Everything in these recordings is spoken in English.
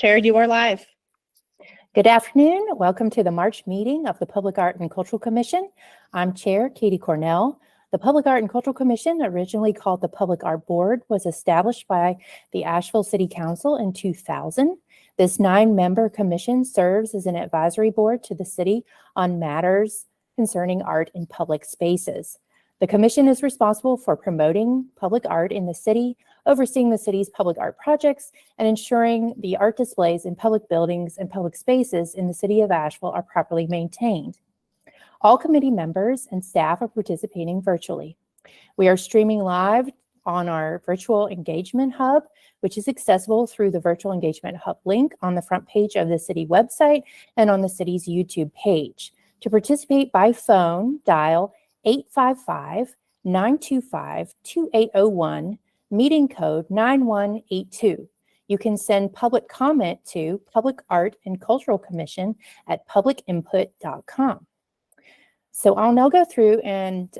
Chair, you are live. Good afternoon. Welcome to the March meeting of the Public Art and Cultural Commission. I'm Chair Katie Cornell. The Public Art and Cultural Commission, originally called the Public Art Board, was established by the Asheville City Council in 2000. This 9-member commission serves as an advisory board to the city on matters concerning art in public spaces. The commission is responsible for promoting public art in the city, overseeing the city's public art projects, and ensuring the art displays in public buildings and public spaces in the city of Asheville are properly maintained. All committee members and staff are participating virtually. We are streaming live on our virtual engagement hub, which is accessible through the virtual engagement hub link on the front page of the city website and on the city's YouTube page. To participate by phone, dial 855-925-2801, meeting code 9182. You can send public comment to Public Art and Cultural Commission at publicinput.com. So I'll now go through and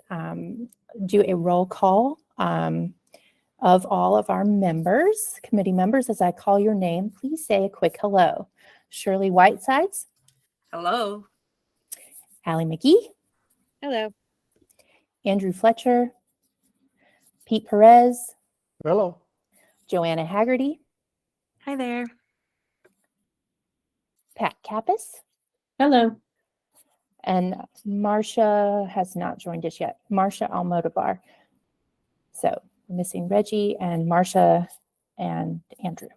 do a roll call of all of our members, committee members. As I call your name, please say a quick hello. Shirley Whitesides. Hello. Allie McGee. Hello. Andrew Fletcher. Pete Perez. Hello. Joanna Haggerty. Hi there. Pat Kappas. Hello. And Marcia has not joined us yet. Marcia Almodovar. So we're missing Reggie and Marcia and Andrew.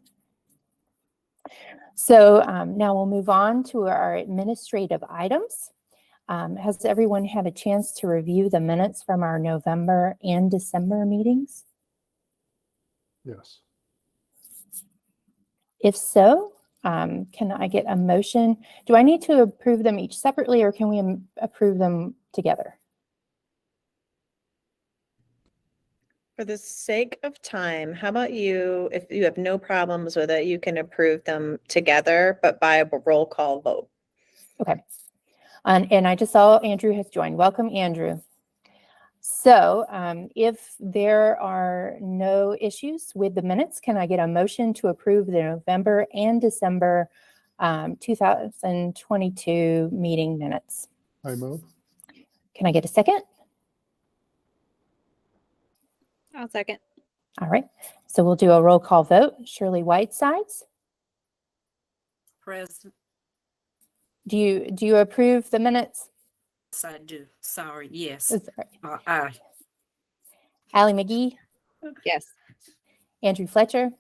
So now we'll move on to our administrative items. Has everyone had a chance to review the minutes from our November and December meetings? Yes. If so, can I get a motion? Do I need to approve them each separately, or can we approve them together? For the sake of time, how about you, if you have no problems with it, you can approve them together, but by a roll call vote. Okay. And I just saw Andrew has joined. Welcome, Andrew. So if there are no issues with the minutes, can I get a motion to approve the November and December 2022 meeting minutes? I move. Can I get a second? I'll second. All right. So we'll do a roll call vote. Shirley Whitesides. Present. Do you approve the minutes? Yes, I do. Sorry. Yes. Sorry. Aye. Allie McGee. Yes. Andrew Fletcher.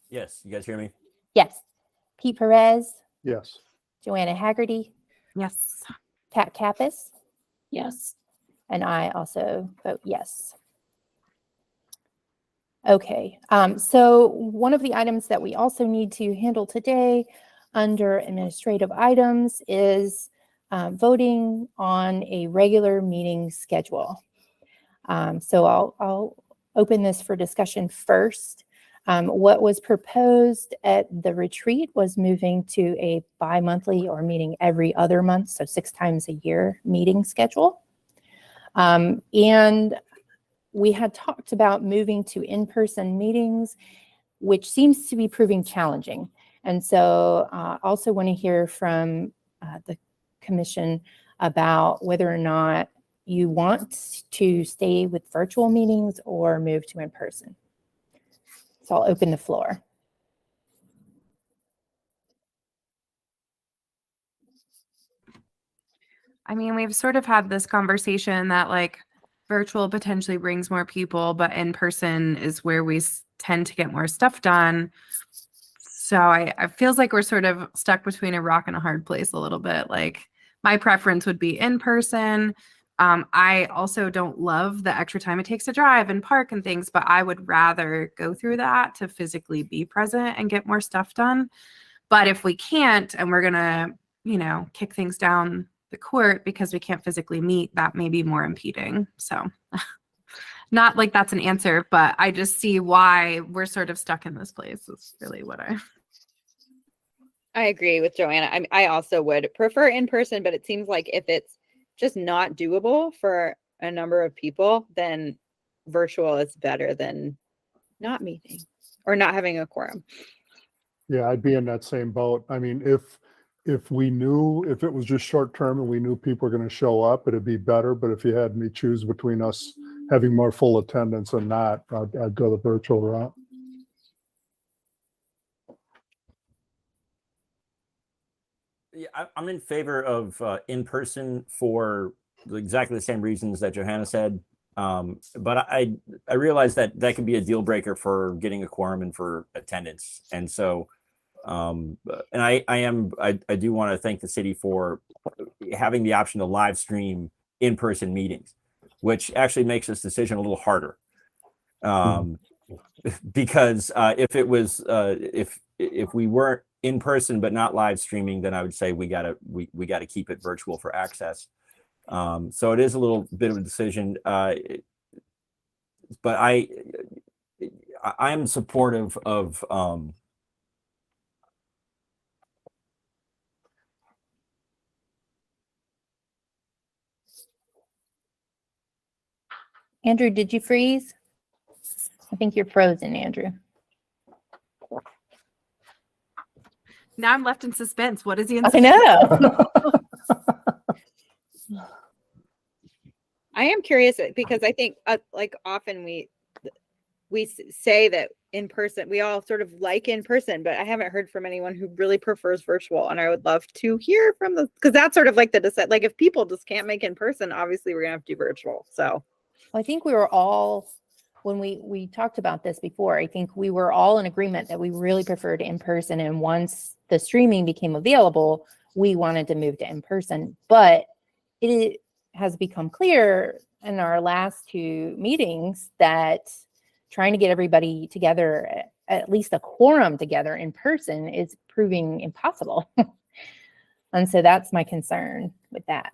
Yes, you guys hear me? Yes. Pete Perez. Yes. Joanna Haggerty. Yes. Pat Kappas. Yes. And I also vote yes. Okay, so one of the items that we also need to handle today under administrative items is voting on a regular meeting schedule. So I'll open this for discussion first. What was proposed at the retreat was moving to a bi-monthly or meeting every other month, so 6 times a year meeting schedule. And we had talked about moving to in-person meetings, which seems to be proving challenging. And so also want to hear from the commission about whether or not you want to stay with virtual meetings or move to in-person. So I'll open the floor. I mean, we've sort of had this conversation that like virtual potentially brings more people, but in person is where we tend to get more stuff done. So I feels like we're sort of stuck between a rock and a hard place a little bit. Like my preference would be in person. I also don't love the extra time it takes to drive and park and things, but I would rather go through that to physically be present and get more stuff done. But if we can't, and we're gonna, you know, kick things down the court because we can't physically meet, that may be more impeding. So not like that's an answer, but I just see why we're sort of stuck in this place. That's really what I agree with Joanna. I also would prefer in person, but it seems like if it's just not doable for a number of people, then virtual is better than not meeting. or not having a quorum. Yeah, I'd be in that same boat. I mean, if we knew, if it was just short term and we knew people were going to show up, it'd be better. But if you had me choose between us having more full attendance and not, I'd go the virtual route. Yeah, I'm in favor of in person for exactly the same reasons that Johanna said. But I realize that that could be a deal breaker for getting a quorum and for attendance. And so, and I do want to thank the city for having the option to live stream in-person meetings, which actually makes this decision a little harder. Because if it was if we weren't in person but not live streaming, then I would say we gotta keep it virtual for access. So it is a little bit of a decision, but I'm supportive of Andrew, did you freeze? I think you're frozen, Andrew. Now I'm left in suspense. What is he in? I know. I am curious because I think like often we say that in person, we all sort of like in person, but I haven't heard from anyone who really prefers virtual. And I would love to hear from because that's sort of like like if people just can't make in person, obviously we're gonna have to do virtual. So I think we were all, when we talked about this before, I think we were all in agreement that we really preferred in person. And once the streaming became available, we wanted to move to in person. But it has become clear in our last two meetings that trying to get everybody together, at least a quorum together in person, is proving impossible. And so that's my concern with that.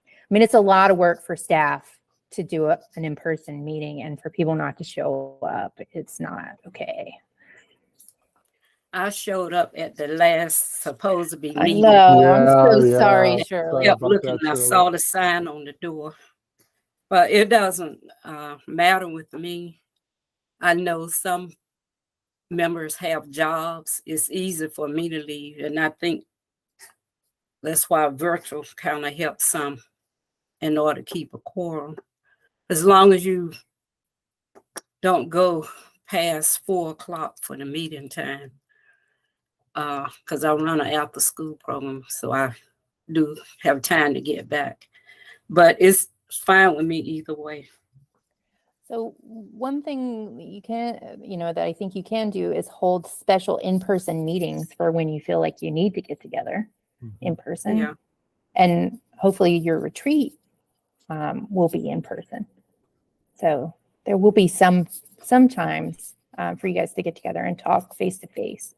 I mean, it's a lot of work for staff to do an in-person meeting, and for people not to show up, it's not okay. I showed up at the last supposed to be I meeting. know. I'm so Yeah, sorry, yeah. Shirley. Kept about looking, that, I Shirley. saw the sign on the door, but it doesn't matter with me. I know some members have jobs. It's easy for me to leave, and I think that's why virtual kind of helps some in order to keep a quorum. As long as you don't go past 4 o'clock for the meeting time, because I run an after school program, so I do have time to get back. But it's fine with me either way. So one thing you can, that I think you can do is hold special in-person meetings for when you feel like you need to get together in person. Yeah. And hopefully your retreat will be in person. So there will be sometimes for you guys to get together and talk face to face.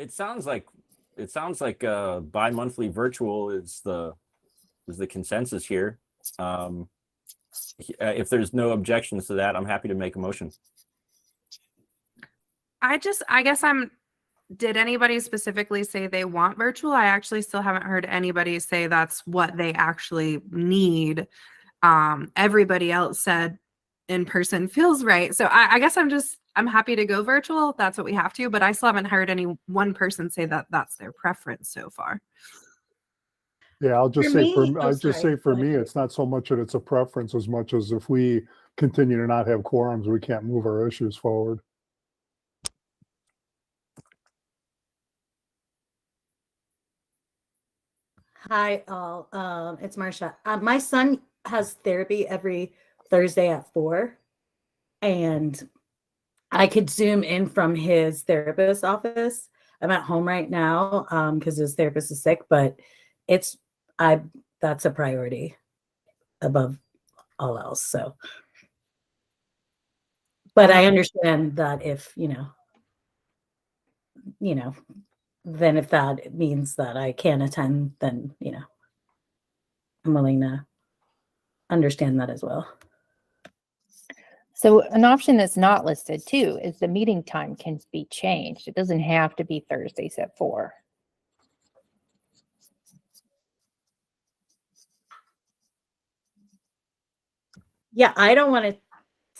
it sounds like bi-monthly virtual is the consensus here. If there's no objections to that, I'm happy to make a motion. I guess did anybody specifically say they want virtual? I actually still haven't heard anybody say that's what they actually need. Everybody else said in person feels right. So I guess I'm happy to go virtual. That's what we have to, but I still haven't heard any one person say that that's their preference so far. Yeah, I'll just For say me- I'll oh, just sorry. say for Go me, ahead. it's not so much that it's a preference as much as if we continue to not have quorums, we can't move our issues forward. Hi, all. It's Marcia. My son has therapy every Thursday at 4, and I could Zoom in from his therapist's office. I'm at home right now because his therapist is sick, but that's a priority above all else. So, but I understand that if then if that means that I can't attend, then I'm willing to understand that as well. So an option that's not listed too is the meeting time can be changed. It doesn't have to be Thursdays at 4. Yeah, I don't want to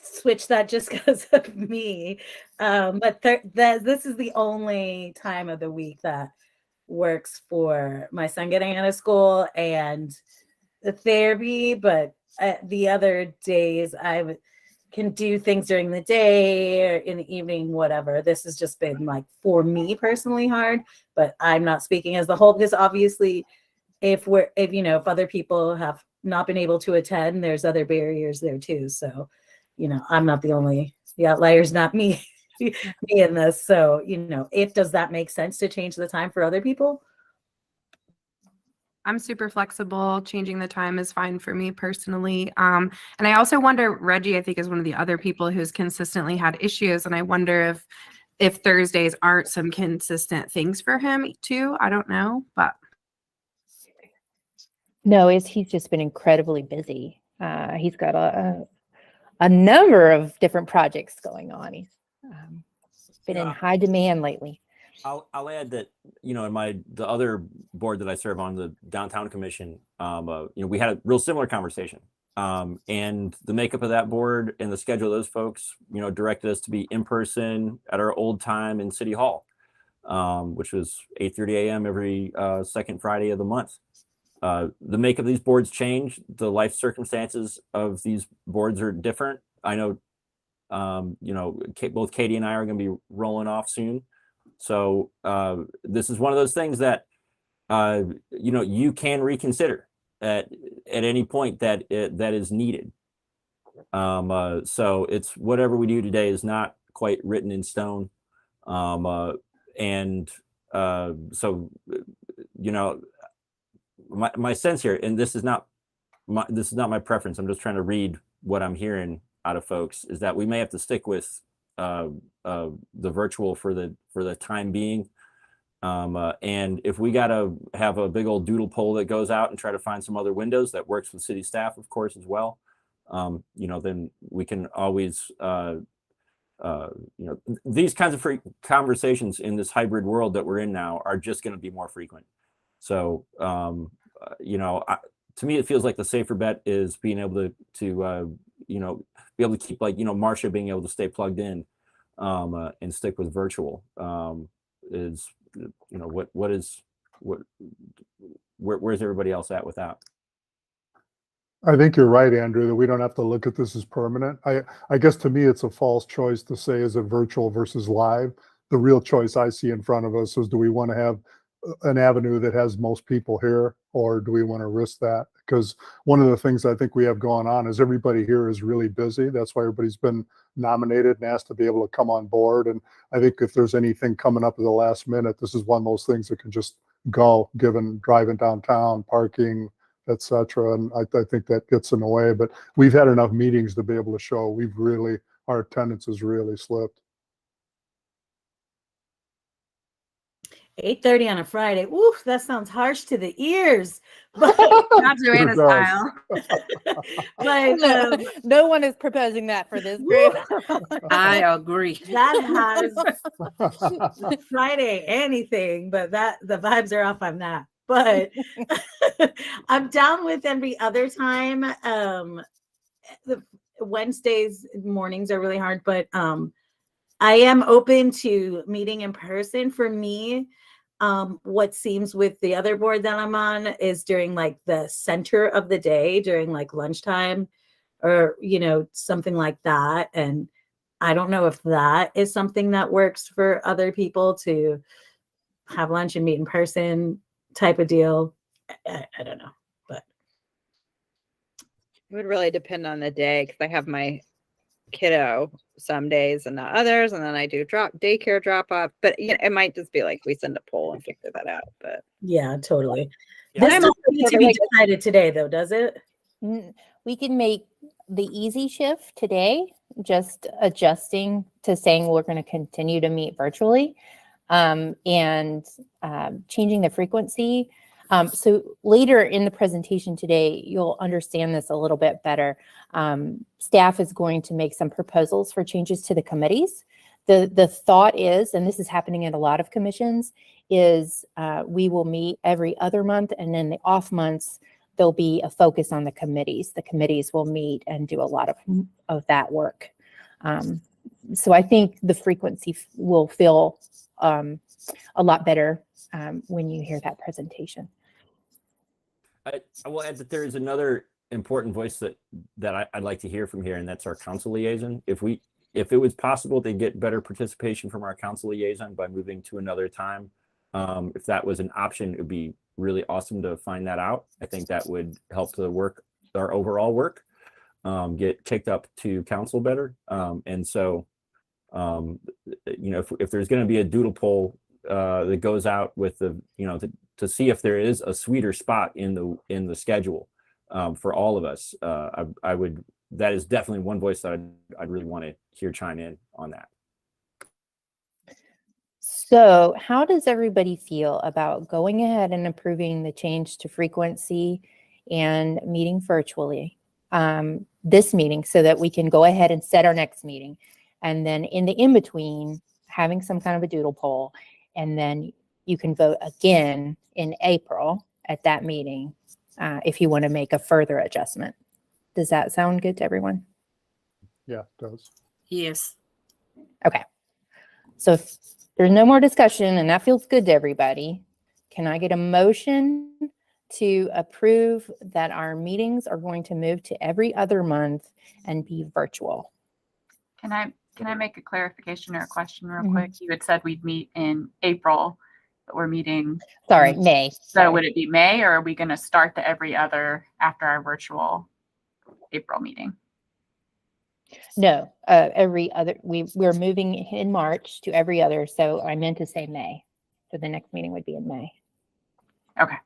switch that just because of me. But this is the only time of the week that works for my son getting out of school and the therapy. But the other days I can do things during the day or in the evening, whatever. This has just been like for me personally hard, but I'm not speaking as the whole because obviously if other people have not been able to attend, there's other barriers there too. So, I'm not the only, the outliers, not me, me in this. So, does that make sense to change the time for other people? I'm super flexible. Changing the time is fine for me personally. And I also wonder, Reggie, I think, is one of the other people who's consistently had issues. And I wonder if Thursdays aren't some consistent things for him too. I don't know, but No, he's just been incredibly busy. He's got a number of different projects going on. He's been in Yeah. high demand lately. I'll add that, in the other board that I serve on, the downtown commission, we had a real similar conversation. And the makeup of that board and the schedule of those folks, directed us to be in person at our old time in City Hall, which was 8:30 a.m. every second Friday of the month. The makeup of these boards change. The life circumstances of these boards are different. I know, both Katie and I are going to be rolling off soon. So this is one of those things that, you can reconsider at any point that is needed. So it's whatever we do today is not quite written in stone. So, my sense here, and this is not my preference, I'm just trying to read what I'm hearing out of folks, is that we may have to stick with the virtual for the time being. And if we got to have a big old doodle poll that goes out and try to find some other windows that works with city staff, of course, as well, then we can always, these kinds of conversations in this hybrid world that we're in now are just going to be more frequent. So, to me, it feels like the safer bet is being able to be able to keep, like, Marcia being able to stay plugged in, and stick with virtual, where's everybody else at with that? I think you're right, Andrew, that we don't have to look at this as permanent. I guess to me, it's a false choice to say, is it virtual versus live? The real choice I see in front of us is, do we want to have an avenue that has most people here, or do we want to risk that? Because one of the things I think we have going on is everybody here is really busy. That's why everybody's been nominated and asked to be able to come on board. And I think if there's anything coming up at the last minute, this is one of those things that can just go, given driving downtown, parking, etc. And I think that gets in the way. But we've had enough meetings to be able to show our attendance has really slipped. 8:30 on a Friday. Ooh, that sounds harsh to the ears. But, not Joanna It does. style. but No one is proposing that for this group. I agree. that has Friday anything, but the vibes are off on that. But I'm down with every other time. The Wednesdays mornings are really hard, but I am open to meeting in person. For me, what seems with the other board that I'm on is during like the center of the day, during like lunchtime or, something like that. And I don't know if that is something that works for other people, to have lunch and meet in person type of deal. I don't know, but It would really depend on the day because I have my kiddo some days and not others, and then I do daycare drop off. But it might just be like we send a poll and figure that out. But yeah, totally. Yeah, This I'm doesn't also need to sort of be like- decided today, though, does it? We can make the easy shift today, just adjusting to saying we're going to continue to meet virtually, and changing the frequency. So later in the presentation today, you'll understand this a little bit better. Staff is going to make some proposals for changes to the committees. The thought is, and this is happening in a lot of commissions, is we will meet every other month, and then the off months, there'll be a focus on the committees. The committees will meet and do a lot of that work. So I think the frequency will feel a lot better when you hear that presentation. I will add that there is another important voice that I'd like to hear from here, and that's our council liaison. If it was possible to get better participation from our council liaison by moving to another time, if that was an option, it would be really awesome to find that out. I think that would help our overall work, get kicked up to council better. And so, if there's going to be a doodle poll that goes out with to see if there is a sweeter spot in the schedule for all of us, that is definitely one voice that I'd really want to hear chime in on that. So how does everybody feel about going ahead and approving the change to frequency and meeting virtually this meeting, so that we can go ahead and set our next meeting, and then in the in-between having some kind of a doodle poll, and then you can vote again in April at that meeting if you want to make a further adjustment? Does that sound good to everyone? Yeah, it does. Yes. Okay. So if there's no more discussion and that feels good to everybody, can I get a motion to approve that our meetings are going to move to every other month and be virtual? Can I make a clarification or a question real Mhm. quick? You had said we'd meet in April, but we're meeting. Sorry, May. So would it be May, or are we going to start the every other after our virtual April meeting? No, every other, we're moving in March to every other. So I meant to say May. So the next meeting would be in May. Okay.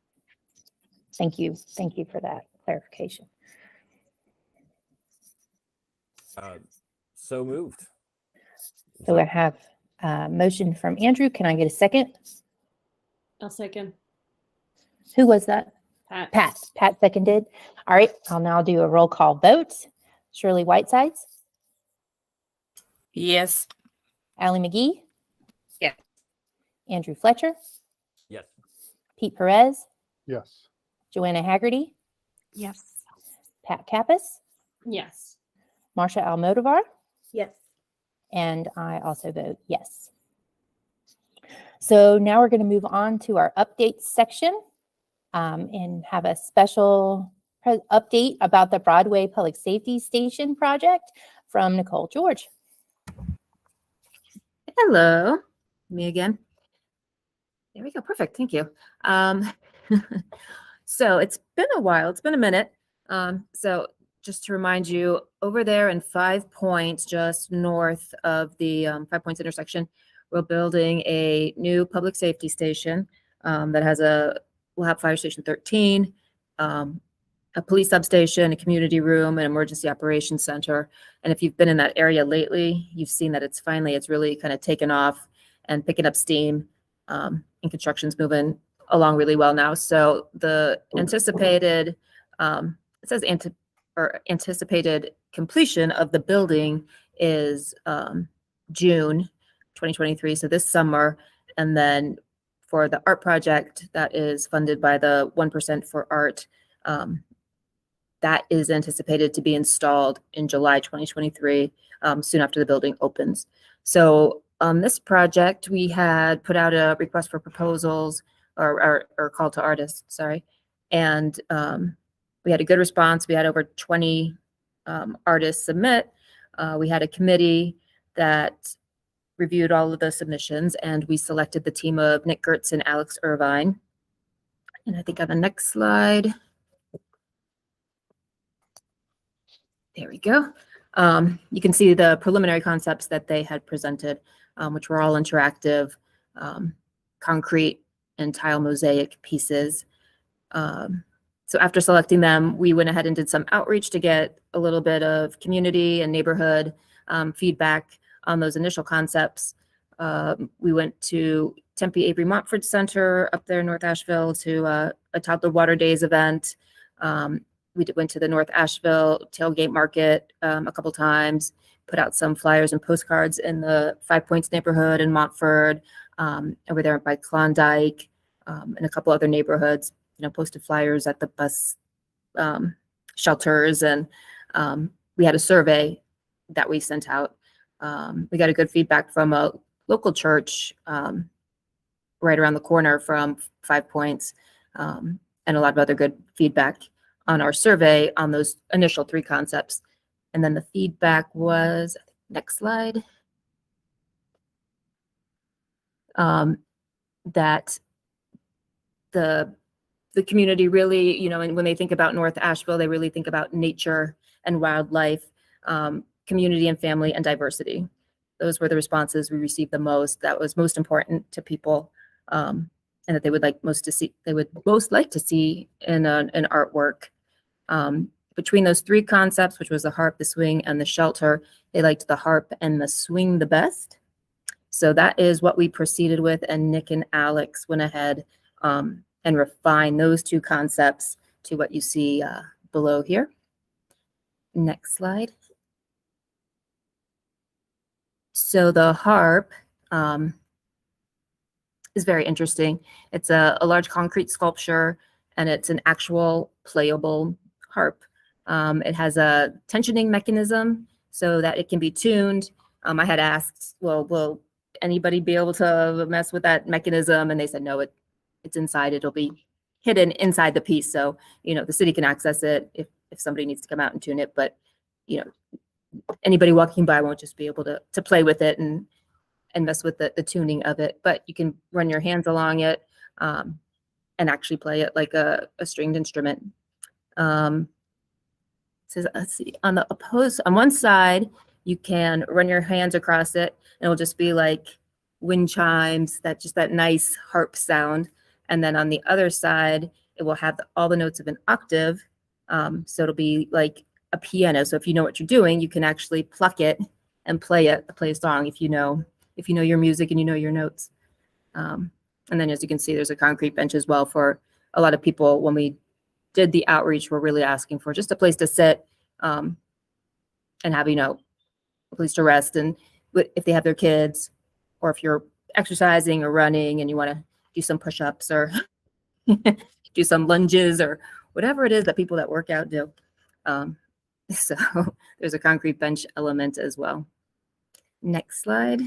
Thank you. Thank you for that clarification. So moved. So I have a motion from Andrew. Can I get a second? I'll second. Who was that? Pat. Pat seconded. All right, I'll now do a roll call vote. Shirley Whitesides, Yes. Allie McGee. Yes. Andrew Fletcher, Yes. Pete Perez, Yes. Joanna Haggerty, Yes. Pat Kappas, Yes. Marsha Almodovar, Yes. and I also vote yes. So now we're going to move on to our updates section and have a special update about the Broadway Public Safety Station project from Nicole George. Hello, me again. There we go. Perfect. Thank you. So it's been a while. It's been a minute. So just to remind you, over there in 5 Points, just north of the 5 Points intersection, we're building a new public safety station that will have Fire Station 13, a police substation, a community room, an emergency operations center. And if you've been in that area lately, you've seen that it's really kind of taken off and picking up steam, and construction's moving along really well now. So the anticipated, it says anticipated completion of the building is June 2023, so this summer. And then for the art project that is funded by the 1% for Art, that is anticipated to be installed in July 2023, soon after the building opens. So on this project, we had put out a request for proposals or call to artists, sorry. And we had a good response. We had over 20 artists submit. We had a committee that reviewed all of the submissions, and we selected the team of Nick Gertz and Alex Irvine. And I think on the next slide, there we go. You can see the preliminary concepts that they had presented, which were all interactive, concrete and tile mosaic pieces. So after selecting them, we went ahead and did some outreach to get a little bit of community and neighborhood feedback on those initial concepts. We went to Tempe Avery Montford Center up there in North Asheville to a Toddler Water Days event. We went to the North Asheville Tailgate Market a couple times, put out some flyers and postcards in the 5 Points neighborhood in Montford, over there by Klondike, and a couple other neighborhoods. Posted flyers at the bus shelters, and we had a survey that we sent out. We got a good feedback from a local church right around the corner from 5 Points, and a lot of other good feedback on our survey on those initial 3 concepts. And then the feedback was, next slide, that the community really, you know, and when they think about North Asheville, they really think about nature and wildlife, community and family, and diversity. Those were the responses we received the most. That was most important to people, and that they would like most to see. They would most like to see in an artwork. Between those 3 concepts, which was the harp, the swing, and the shelter, they liked the harp and the swing the best. So that is what we proceeded with, and Nick and Alex went ahead and refined those 2 concepts to what you see below here. Next slide. So the harp is very interesting. It's a large concrete sculpture, and it's an actual playable harp. It has a tensioning mechanism so that it can be tuned. I had asked, well, will anybody be able to mess with that mechanism? And they said, no, it's inside. It'll be hidden inside the piece. So, you know, the city can access it if somebody needs to come out and tune it. But, you know, anybody walking by won't just be able to play with it and mess with the tuning of it. But you can run your hands along it and actually play it like a stringed instrument. Says, let's see, on one side, you can run your hands across it, and it'll just be like wind chimes, that nice harp sound. And then on the other side, it will have all the notes of an octave. So it'll be like a piano. So if you know what you're doing, you can actually pluck it and play a song if you know your music and you know your notes. And then, as you can see, there's a concrete bench as well for a lot of people. When we did the outreach, we're really asking for just a place to sit and have, you know, a place to rest. And if they have their kids, or if you're exercising or running and you want to do some push-ups or do some lunges or whatever it is that people that work out do. So there's a concrete bench element as well. Next slide.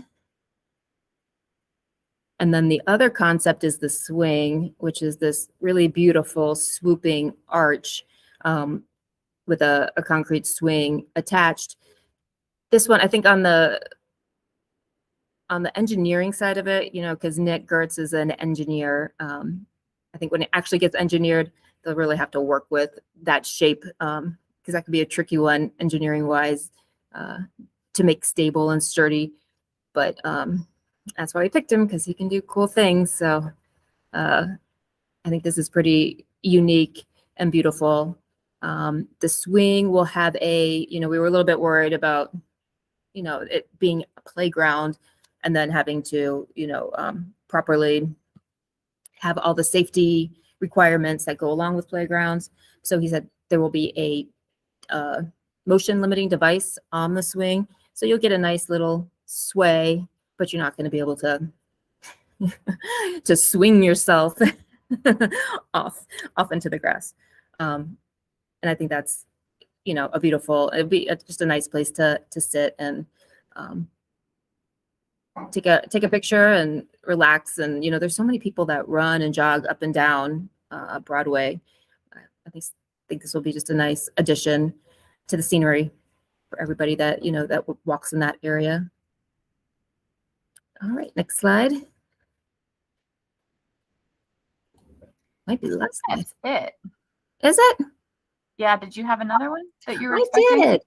And then the other concept is the swing, which is this really beautiful swooping arch with a concrete swing attached. This one, I think on the engineering side of it, you know, because Nick Gertz is an engineer, I think when it actually gets engineered, they'll really have to work with that shape, because that could be a tricky one engineering wise to make stable and sturdy. But that's why we picked him, because he can do cool things. So I think this is pretty unique and beautiful. The swing will have we were a little bit worried about, it being a playground and then having to, properly have all the safety requirements that go along with playgrounds. So he said there will be a motion limiting device on the swing. So you'll get a nice little sway, but you're not going to be able to to swing yourself off into the grass. And I think that's, it'd be just a nice place to sit and take a picture and relax. And, there's so many people that run and jog up and down Broadway. I think this will be just a nice addition to the scenery for everybody that, that walks in that area. All right, next slide. Might be the last slide. That's it. Is it? Yeah, did you have another one that you were I expecting? did,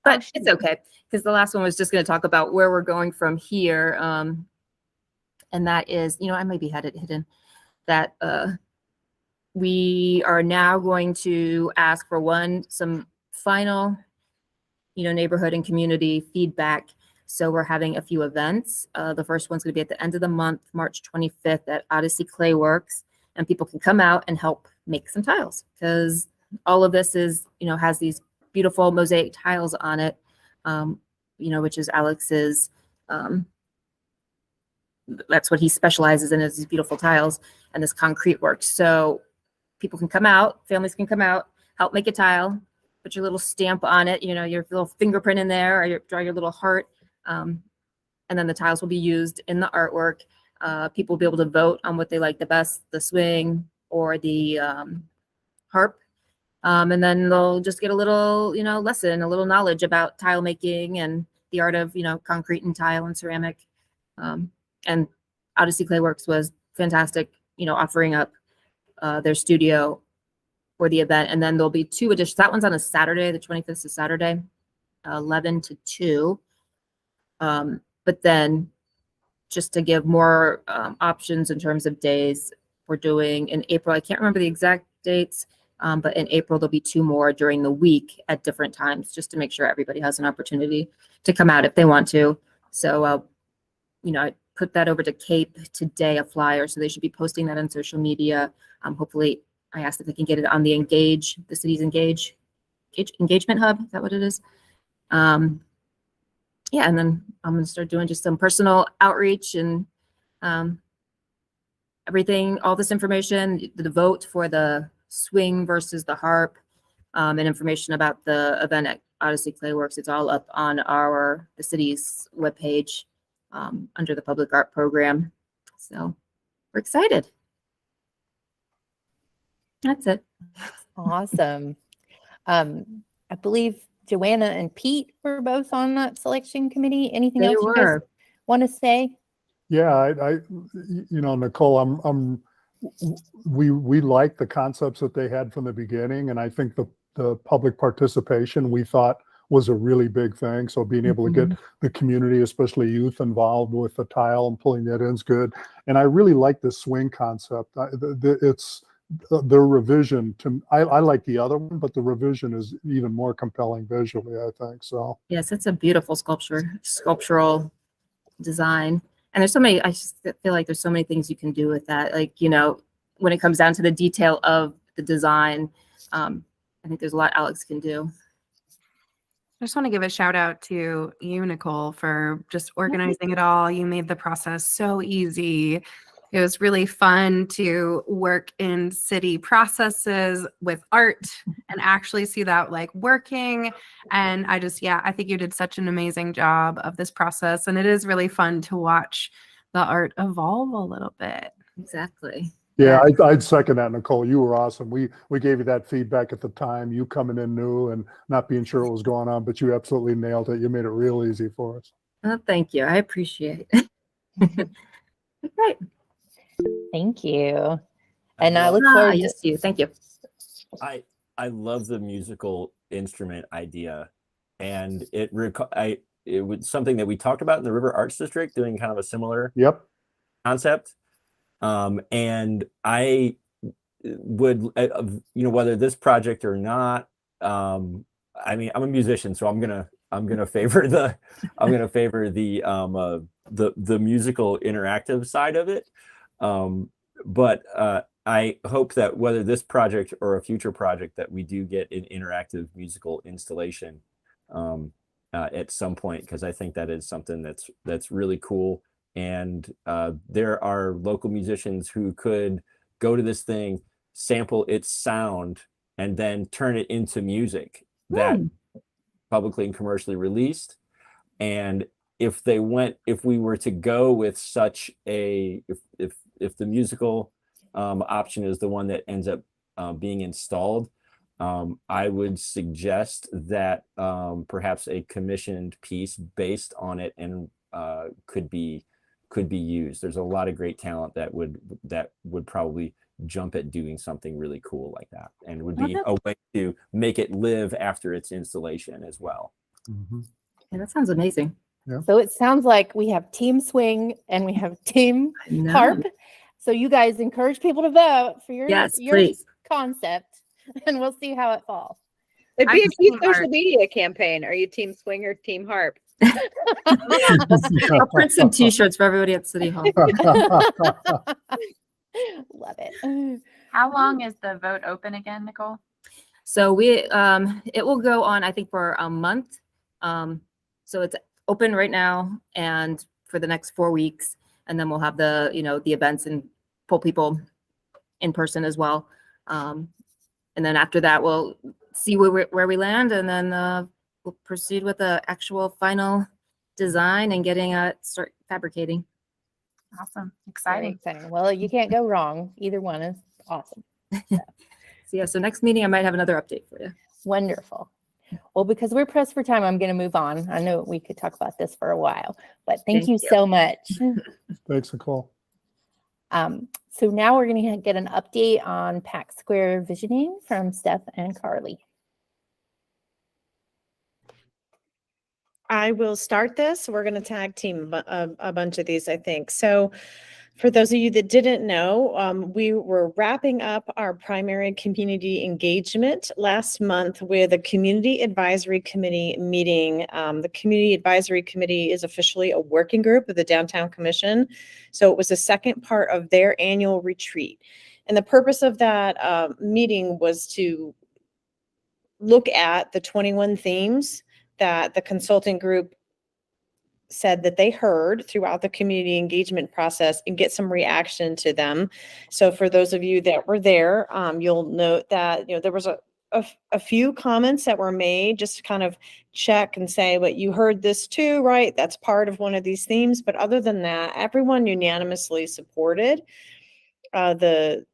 but shoot. it's okay, because the last one was just going to talk about where we're going from here. And that is, I maybe had it hidden, that we are now going to ask for some final, neighborhood and community feedback. So we're having a few events. The first one's going to be at the end of the month, March 25th at Odyssey Clay Works, and people can come out and help make some tiles, because all of this is, has these beautiful mosaic tiles on it, which is Alex's, that's what he specializes in, is these beautiful tiles and this concrete work. So people can come out, families can come out. help make a tile, put your little stamp on it, you know, your little fingerprint in there, or draw your little heart. And then the tiles will be used in the artwork. People will be able to vote on what they like the best, the swing or the harp. And then they'll just get a little, you know, lesson, a little knowledge about tile making and the art of, you know, concrete and tile and ceramic. And Odyssey Clayworks was fantastic, you know, offering up their studio for the event. And then there'll be 2 additions. That one's on a Saturday, the 25th is Saturday, 11 to 2. But then just to give more options in terms of days, we're doing in April, I can't remember the exact dates, but in April, there'll be 2 more during the week at different times, just to make sure everybody has an opportunity to come out if they want to. So, you know, I put that over to Cape today, a flyer, so they should be posting that on social media. Hopefully, I asked if they can get it on the the city's engagement hub. Is that what it is? Yeah, and then I'm going to start doing just some personal outreach and everything, all this information, the vote for the swing versus the harp, and information about the event at Odyssey Clayworks. It's all up on the city's webpage under the public art program. So we're excited. That's it. Awesome. I believe Joanna and Pete were both on that selection committee. Anything They else you guys were. want to say? Yeah, you know, Nicole, we like the concepts that they had from the beginning, and I think the public participation we thought was a really big thing. So being able to get the community, especially youth, involved with the tile and pulling that in is good. And I really like the swing concept. It's the revision I like the other one, but the revision is even more compelling visually, I think. So Yes, it's a beautiful sculptural design. And there's so many, I just feel like there's so many things you can do with that. Like, you know, when it comes down to the detail of the design, I think there's a lot Alex can do. I just want to give a shout out to you, Nicole, for just organizing it all. You made the process so easy. It was really fun to work in city processes with art and actually see that like working. And I think you did such an amazing job of this process. And it is really fun to watch the art evolve a little bit. Exactly. yeah, I'd second that, Nicole. You were awesome. We gave you that feedback at the time, you coming in new and not being sure what was going on, but you absolutely nailed it. You made it real easy for us. Oh, thank you. I appreciate it. Great. Thank you. And I look forward to yes, you. Thank you. I love the musical instrument idea, and it was something that we talked about in the River Arts District, doing kind of a similar concept. And I would, you know, whether this project or not, I mean, I'm a musician, so I'm gonna favor the the musical interactive side of it. But I hope that whether this project or a future project, that we do get an interactive musical installation at some point, because I think that is something that's really cool. And there are local musicians who could go to this thing, sample its sound, and then turn it into music that publicly and commercially released. And if we were to go with such a, if the musical option is the one that ends up being installed, I would suggest that perhaps a commissioned piece based on it and could be used. There's a lot of great talent that would probably jump at doing something really cool like that, and would be a way to make it live after its installation as well. Yeah, that sounds amazing. Yeah. So it sounds like we have team swing and we have team harp. So you guys encourage people to vote for your please. concept, and we'll see how it falls. It'd be I'm a cute team social art. media campaign. Are you team swing or team harp? I'll print some t-shirts for everybody at City Hall. Love it. How long is the vote open again, Nicole? So it will go on, I think, for a month. So it's open right now and for the next 4 weeks, and then we'll have the events and pull people in person as well. And then after that, we'll see where we land, and then we'll proceed with the actual final design and start fabricating. Awesome. Very Exciting. exciting. Well, you can't go wrong. Either one is awesome. So yeah, so next meeting I might have another update for you. Wonderful. Well, because we're pressed for time, I'm going to move on. I know we could talk about this for a while, but thank you you. so much. Thanks, Nicole. So now we're going to get an update on Pack Square visioning from Steph and Carly. I will start this. We're going to tag team a bunch of these, I think. So for those of you that didn't know, we were wrapping up our primary community engagement last month with a community advisory committee meeting. The community advisory committee is officially a working group of the Downtown Commission. So it was the second part of their annual retreat. And the purpose of that meeting was to look at the 21 themes that the consulting group said that they heard throughout the community engagement process and get some reaction to them. So for those of you that were there, you'll note that, there was a few comments that were made, just to kind of check and say, but you heard this too, right? That's part of one of these themes. But other than that, everyone unanimously supported the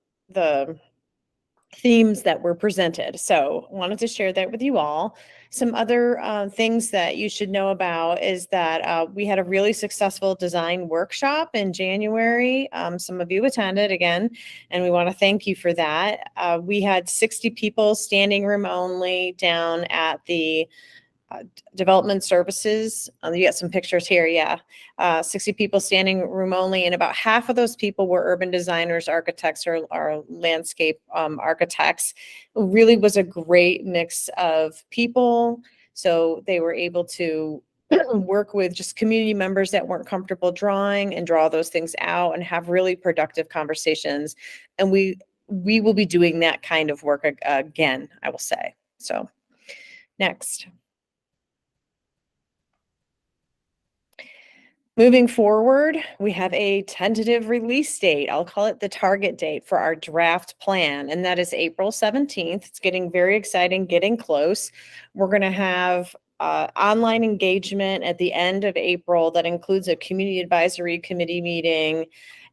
themes that were presented. So wanted to share that with you all. Some other things that you should know about is that we had a really successful design workshop in January. Some of you attended again, and we want to thank you for that. We had 60 people, standing room only, down at the development services. You got some pictures here. Yeah. 60 people, standing room only. And about half of those people were urban designers, architects, or landscape architects. It really was a great mix of people. So they were able to work with just community members that weren't comfortable drawing and draw those things out and have really productive conversations. And we will be doing that kind of work again, I will say. So next. Moving forward, we have a tentative release date. I'll call it the target date for our draft plan, and that is April 17th. It's getting very exciting, getting close. We're going to have online engagement at the end of April that includes a community advisory committee meeting.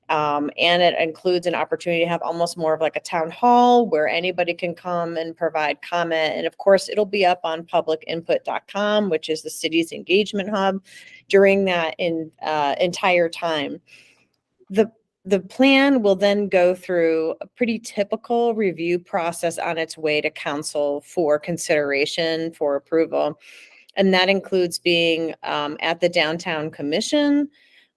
And it includes an opportunity to have almost more of like a town hall where anybody can come and provide comment. And of course, it'll be up on publicinput.com, which is the city's engagement hub during that entire time. The plan will then go through a pretty typical review process on its way to council for consideration, for approval. And that includes being at the Downtown Commission,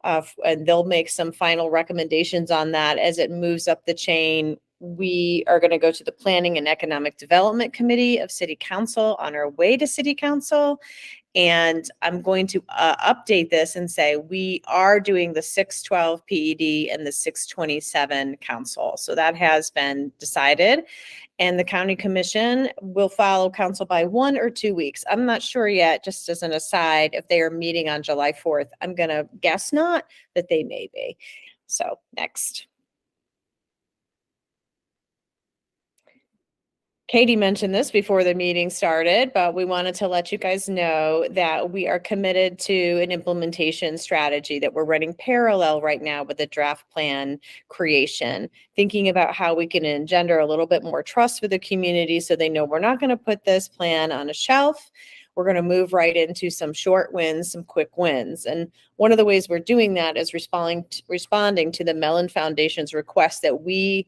and they'll make some final recommendations on that as it moves up the chain. We are going to go to the Planning and Economic Development Committee of City Council on our way to City Council. And I'm going to update this and say we are doing the 612 PED and the 627 council. So that has been decided. And the county commission will follow council by 1 or 2 weeks. I'm not sure yet, just as an aside, if they are meeting on July 4th. I'm going to guess not, that they may be. So next. Katie mentioned this before the meeting started, but we wanted to let you guys know that we are committed to an implementation strategy that we're running parallel right now with the draft plan creation, thinking about how we can engender a little bit more trust with the community so they know we're not going to put this plan on a shelf. We're going to move right into some short wins, some quick wins. And one of the ways we're doing that is responding to the Mellon Foundation's request that we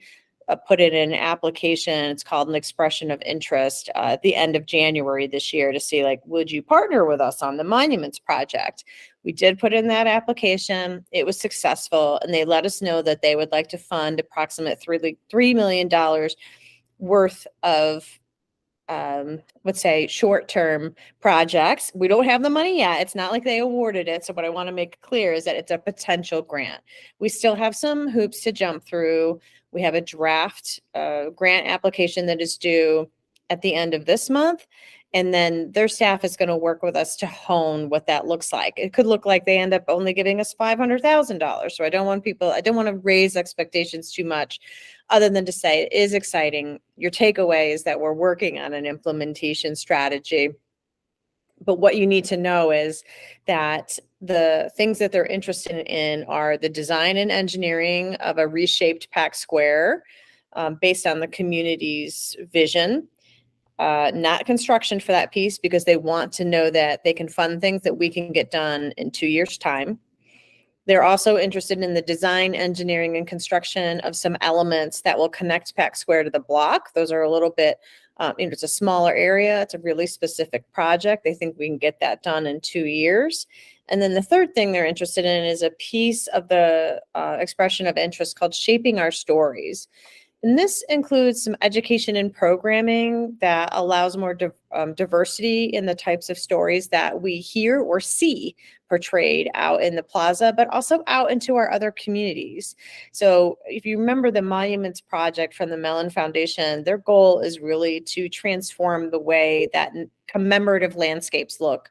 put it in an application. It's called an expression of interest at the end of January this year to see, like, would you partner with us on the monuments project? We did put in that application. It was successful, and they let us know that they would like to fund approximately $3 million worth of let's say short-term projects. We don't have the money yet. It's not like they awarded it. So what I want to make clear is that it's a potential grant. We still have some hoops to jump through. We have a draft grant application that is due at the end of this month. And then their staff is going to work with us to hone what that looks like. It could look like they end up only giving us $500,000. So I don't want to raise expectations too much, other than to say it is exciting. Your takeaway is that we're working on an implementation strategy. But what you need to know is that the things that they're interested in are the design and engineering of a reshaped Pack Square based on the community's vision. Not construction for that piece, because they want to know that they can fund things that we can get done in 2 years' time. They're also interested in the design, engineering, and construction of some elements that will connect Pack Square to the block. Those are a little bit, it's a smaller area. It's a really specific project. They think we can get that done in 2 years. And then the third thing they're interested in is a piece of the expression of interest called Shaping Our Stories. And this includes some education and programming that allows more diversity in the types of stories that we hear or see portrayed out in the plaza, but also out into our other communities. So if you remember the Monuments Project from the Mellon Foundation, their goal is really to transform the way that commemorative landscapes look,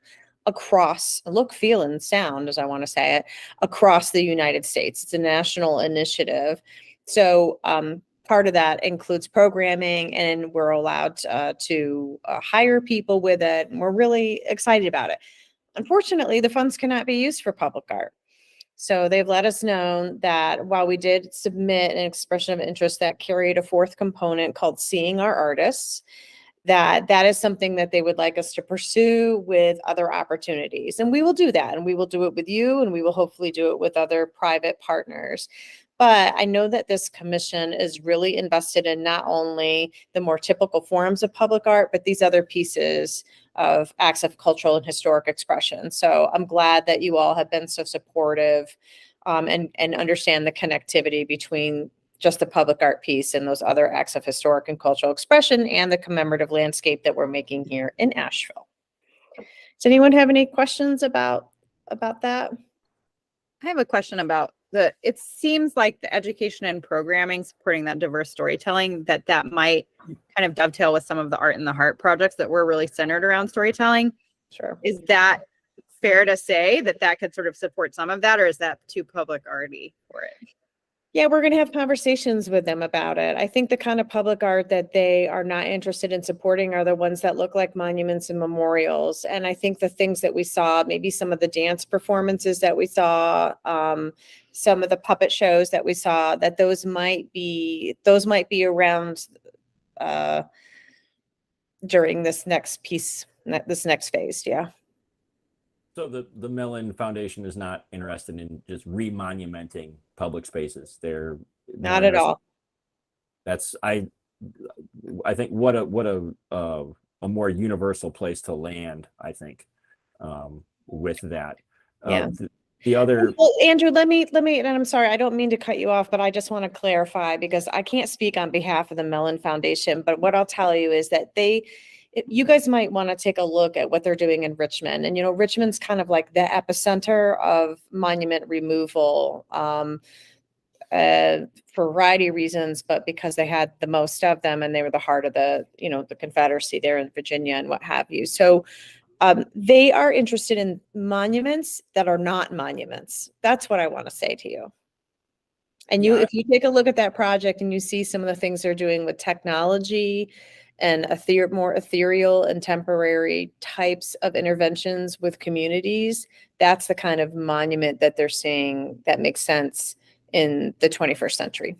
feel, and sound, as I want to say it, across the United States. It's a national initiative. So, part of that includes programming, and we're allowed to hire people with it, and we're really excited about it. Unfortunately, the funds cannot be used for public art. So they've let us know that while we did submit an expression of interest that carried a fourth component called Seeing Our Artists, that is something that they would like us to pursue with other opportunities. And we will do that, and we will do it with you, and we will hopefully do it with other private partners. But I know that this commission is really invested in not only the more typical forms of public art, but these other pieces of acts of cultural and historic expression. So I'm glad that you all have been so supportive and understand the connectivity between just the public art piece and those other acts of historic and cultural expression and the commemorative landscape that we're making here in Asheville. Does anyone have any questions about that? I have a question about it seems like the education and programming supporting that diverse storytelling, that might kind of dovetail with some of the Art in the Heart projects that were really centered around storytelling. Sure. Is that fair to say that could sort of support some of that, or is that too public arty for it? Yeah, we're going to have conversations with them about it. I think the kind of public art that they are not interested in supporting are the ones that look like monuments and memorials. And I think the things that we saw, maybe some of the dance performances that we saw, some of the puppet shows that we saw, that those might be around during this next piece, this next phase. Yeah. So the Mellon Foundation is not interested in just remonumenting public spaces. They're Not at all. That's I think what a more universal place to land, I think, with that. Yeah. The other. Well, Andrew, let me, and I'm sorry, I don't mean to cut you off, but I just want to clarify, because I can't speak on behalf of the Mellon Foundation, but what I'll tell you is that you guys might want to take a look at what they're doing in Richmond. And, Richmond's kind of like the epicenter of monument removal for a variety of reasons, but because they had the most of them and they were the heart of the Confederacy there in Virginia and what have you. So they are interested in monuments that are not monuments. That's what I want to say to you. And if you take a look at that project and you see some of the things they're doing with technology and more ethereal and temporary types of interventions with communities, that's the kind of monument that they're seeing that makes sense in the 21st century.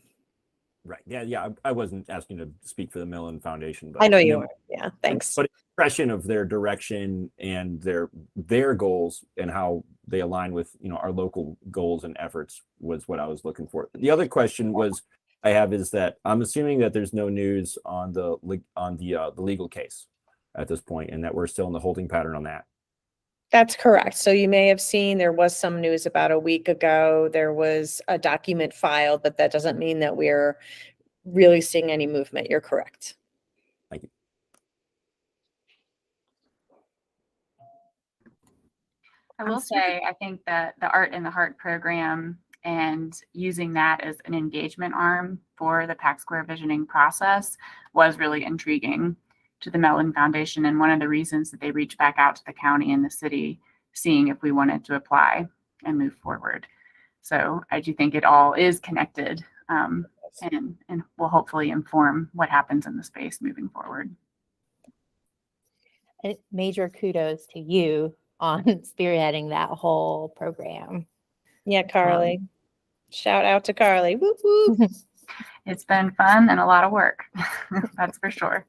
Right. Yeah. I wasn't asking to speak for the Mellon Foundation, but I know you are. Yeah. Thanks. But expression of their direction and their goals and how they align with our local goals and efforts was what I was looking for. The other question is that I'm assuming that there's no news on the legal case at this point, and that we're still in the holding pattern on that. That's correct. So you may have seen there was some news about a week ago. There was a document filed, but that doesn't mean that we're really seeing any movement. You're correct. Thank you. I will say, I think that the Art in the Heart program and using that as an engagement arm for the Pack Square visioning process was really intriguing. to the Mellon Foundation, and one of the reasons that they reached back out to the county and the city, seeing if we wanted to apply and move forward. So I do think it all is connected, and will hopefully inform what happens in the space moving forward. And major kudos to you on spearheading that whole program. Yeah, Carly. Shout out to Carly. Whoop, whoop. It's been fun and a lot of work. That's for sure.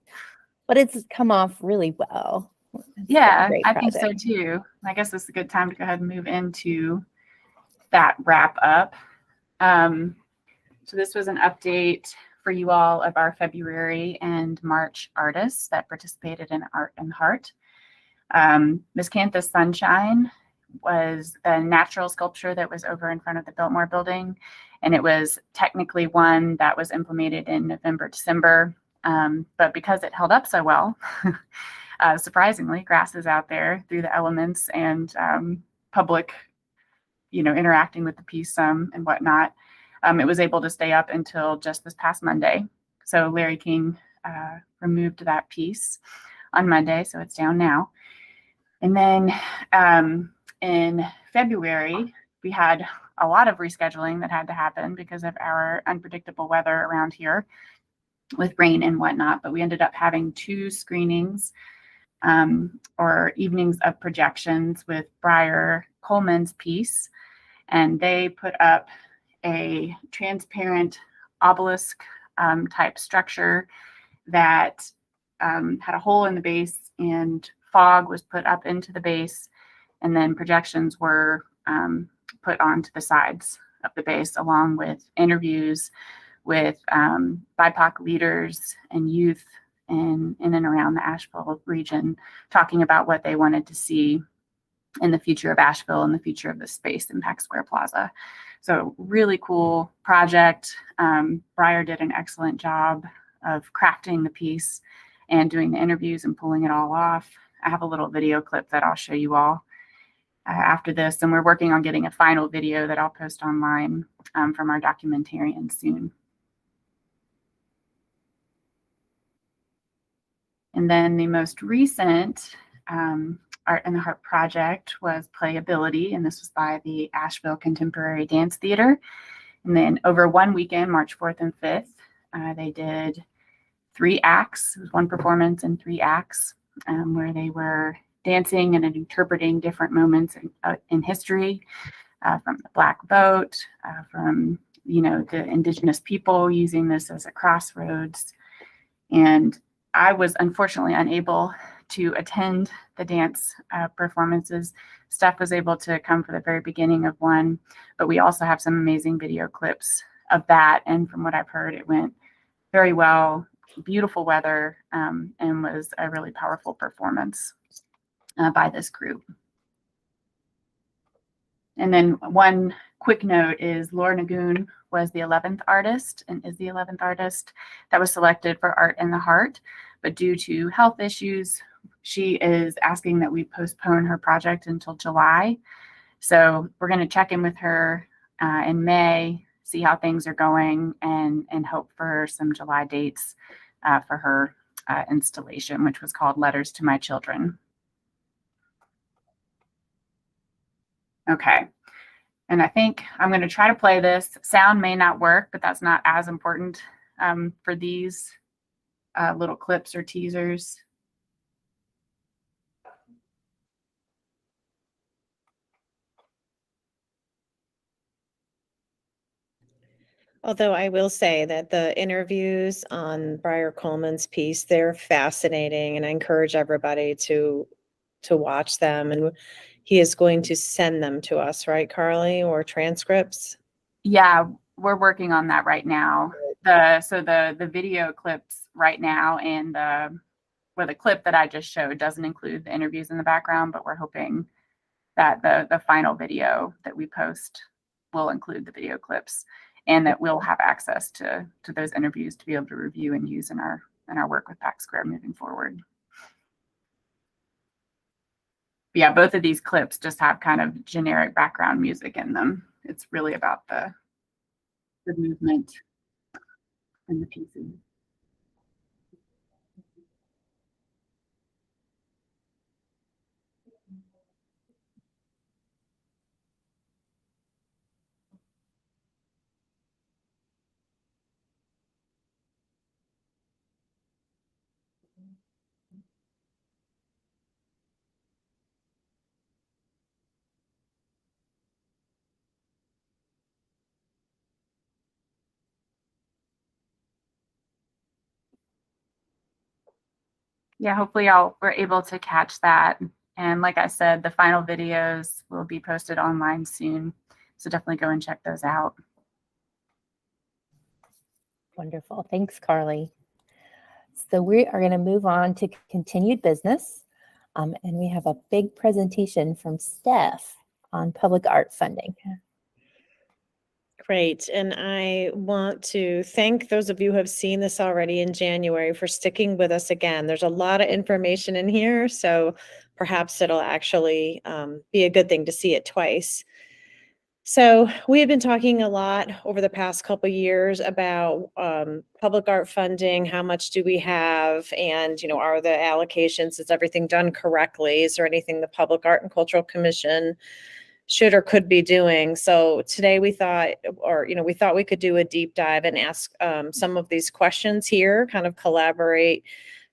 But it's come off really well. It's been a Yeah, great I think so project. too. I guess it's a good time to go ahead and move into that wrap up. So this was an update for you all of our February and March artists that participated in Art and Heart. Miss Cantha's Sunshine was a natural sculpture that was over in front of the Biltmore building. And it was technically one that was implemented in November, December. But because it held up so well, surprisingly, grasses out there through the elements and public, interacting with the piece and whatnot. It was able to stay up until just this past Monday. So Larry King removed that piece on Monday, so it's down now. And then in February, we had a lot of rescheduling that had to happen because of our unpredictable weather around here with rain and whatnot. But we ended up having 2 screenings or evenings of projections with Briar Coleman's piece. And they put up a transparent obelisk type structure that had a hole in the base, and fog was put up into the base, and then projections were put onto the sides of the base, along with interviews with BIPOC leaders and youth in and around the Asheville region, talking about what they wanted to see in the future of Asheville and the future of the space in Pack Square Plaza. So really cool project. Briar did an excellent job of crafting the piece and doing the interviews and pulling it all off. I have a little video clip that I'll show you all after this, and we're working on getting a final video that I'll post online from our documentarian soon. And then the most recent Art in the Heart project was Playability, and this was by the Asheville Contemporary Dance Theater. And then over one weekend, March 4th and 5th, they did 3 acts. It was 1 performance and 3 acts where they were dancing and interpreting different moments in history, from the Black Vote, from the Indigenous people using this as a crossroads. And I was unfortunately unable to attend the dance performances. Steph was able to come for the very beginning of one, but we also have some amazing video clips of that. And from what I've heard, it went very well, beautiful weather, and was a really powerful performance by this group. And then one quick note is Laura Nagoon was the 11th artist and is the 11th artist that was selected for Art in the Heart. But due to health issues, she is asking that we postpone her project until July. So we're going to check in with her in May, see how things are going, and hope for some July dates for her installation, which was called Letters to My Children. Okay. And I think I'm going to try to play this. Sound may not work, but that's not as important for these little clips or teasers. Although I will say that the interviews on Briar Coleman's piece, they're fascinating, and I encourage everybody to watch them. And he is going to send them to us, right, Carly, or transcripts? Yeah, we're working on that right now. The video clips right now, and the clip that I just showed doesn't include the interviews in the background, but we're hoping that the final video that we post will include the video clips, and that we'll have access to those interviews to be able to review and use in our work with Pack Square moving forward. But yeah, both of these clips just have kind of generic background music in them. It's really about the movement and the pieces. yeah, hopefully y'all were able to catch that. And like I said, the final videos will be posted online soon. So definitely go and check those out. Wonderful. Thanks, Carly. So we are going to move on to continued business. And we have a big presentation from Steph on public art funding. Great. And I want to thank those of you who have seen this already in January for sticking with us again. There's a lot of information in here, so perhaps it'll actually be a good thing to see it twice. So we have been talking a lot over the past couple of years about public art funding. How much do we have? And, are the allocations, is everything done correctly? Is there anything the Public Art and Cultural Commission should or could be doing? So today we thought we could do a deep dive and ask some of these questions here, kind of collaborate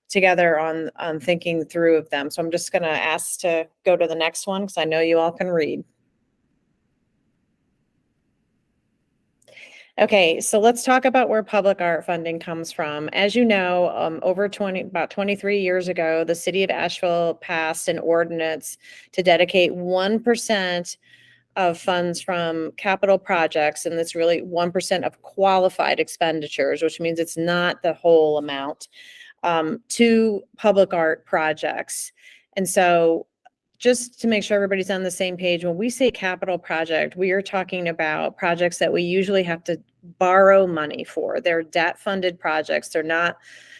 together on thinking through of them. So I'm just going to ask to go to the next one because I know you all can read. Okay, so let's talk about where public art funding comes from. As you know, about 23 years ago, the city of Asheville passed an ordinance to dedicate 1% of funds from capital projects, and that's really 1% of qualified expenditures, which means it's not the whole amount, to public art projects. And so just to make sure everybody's on the same page, when we say capital project, we are talking about projects that we usually have to borrow money for. They're debt-funded projects. They're not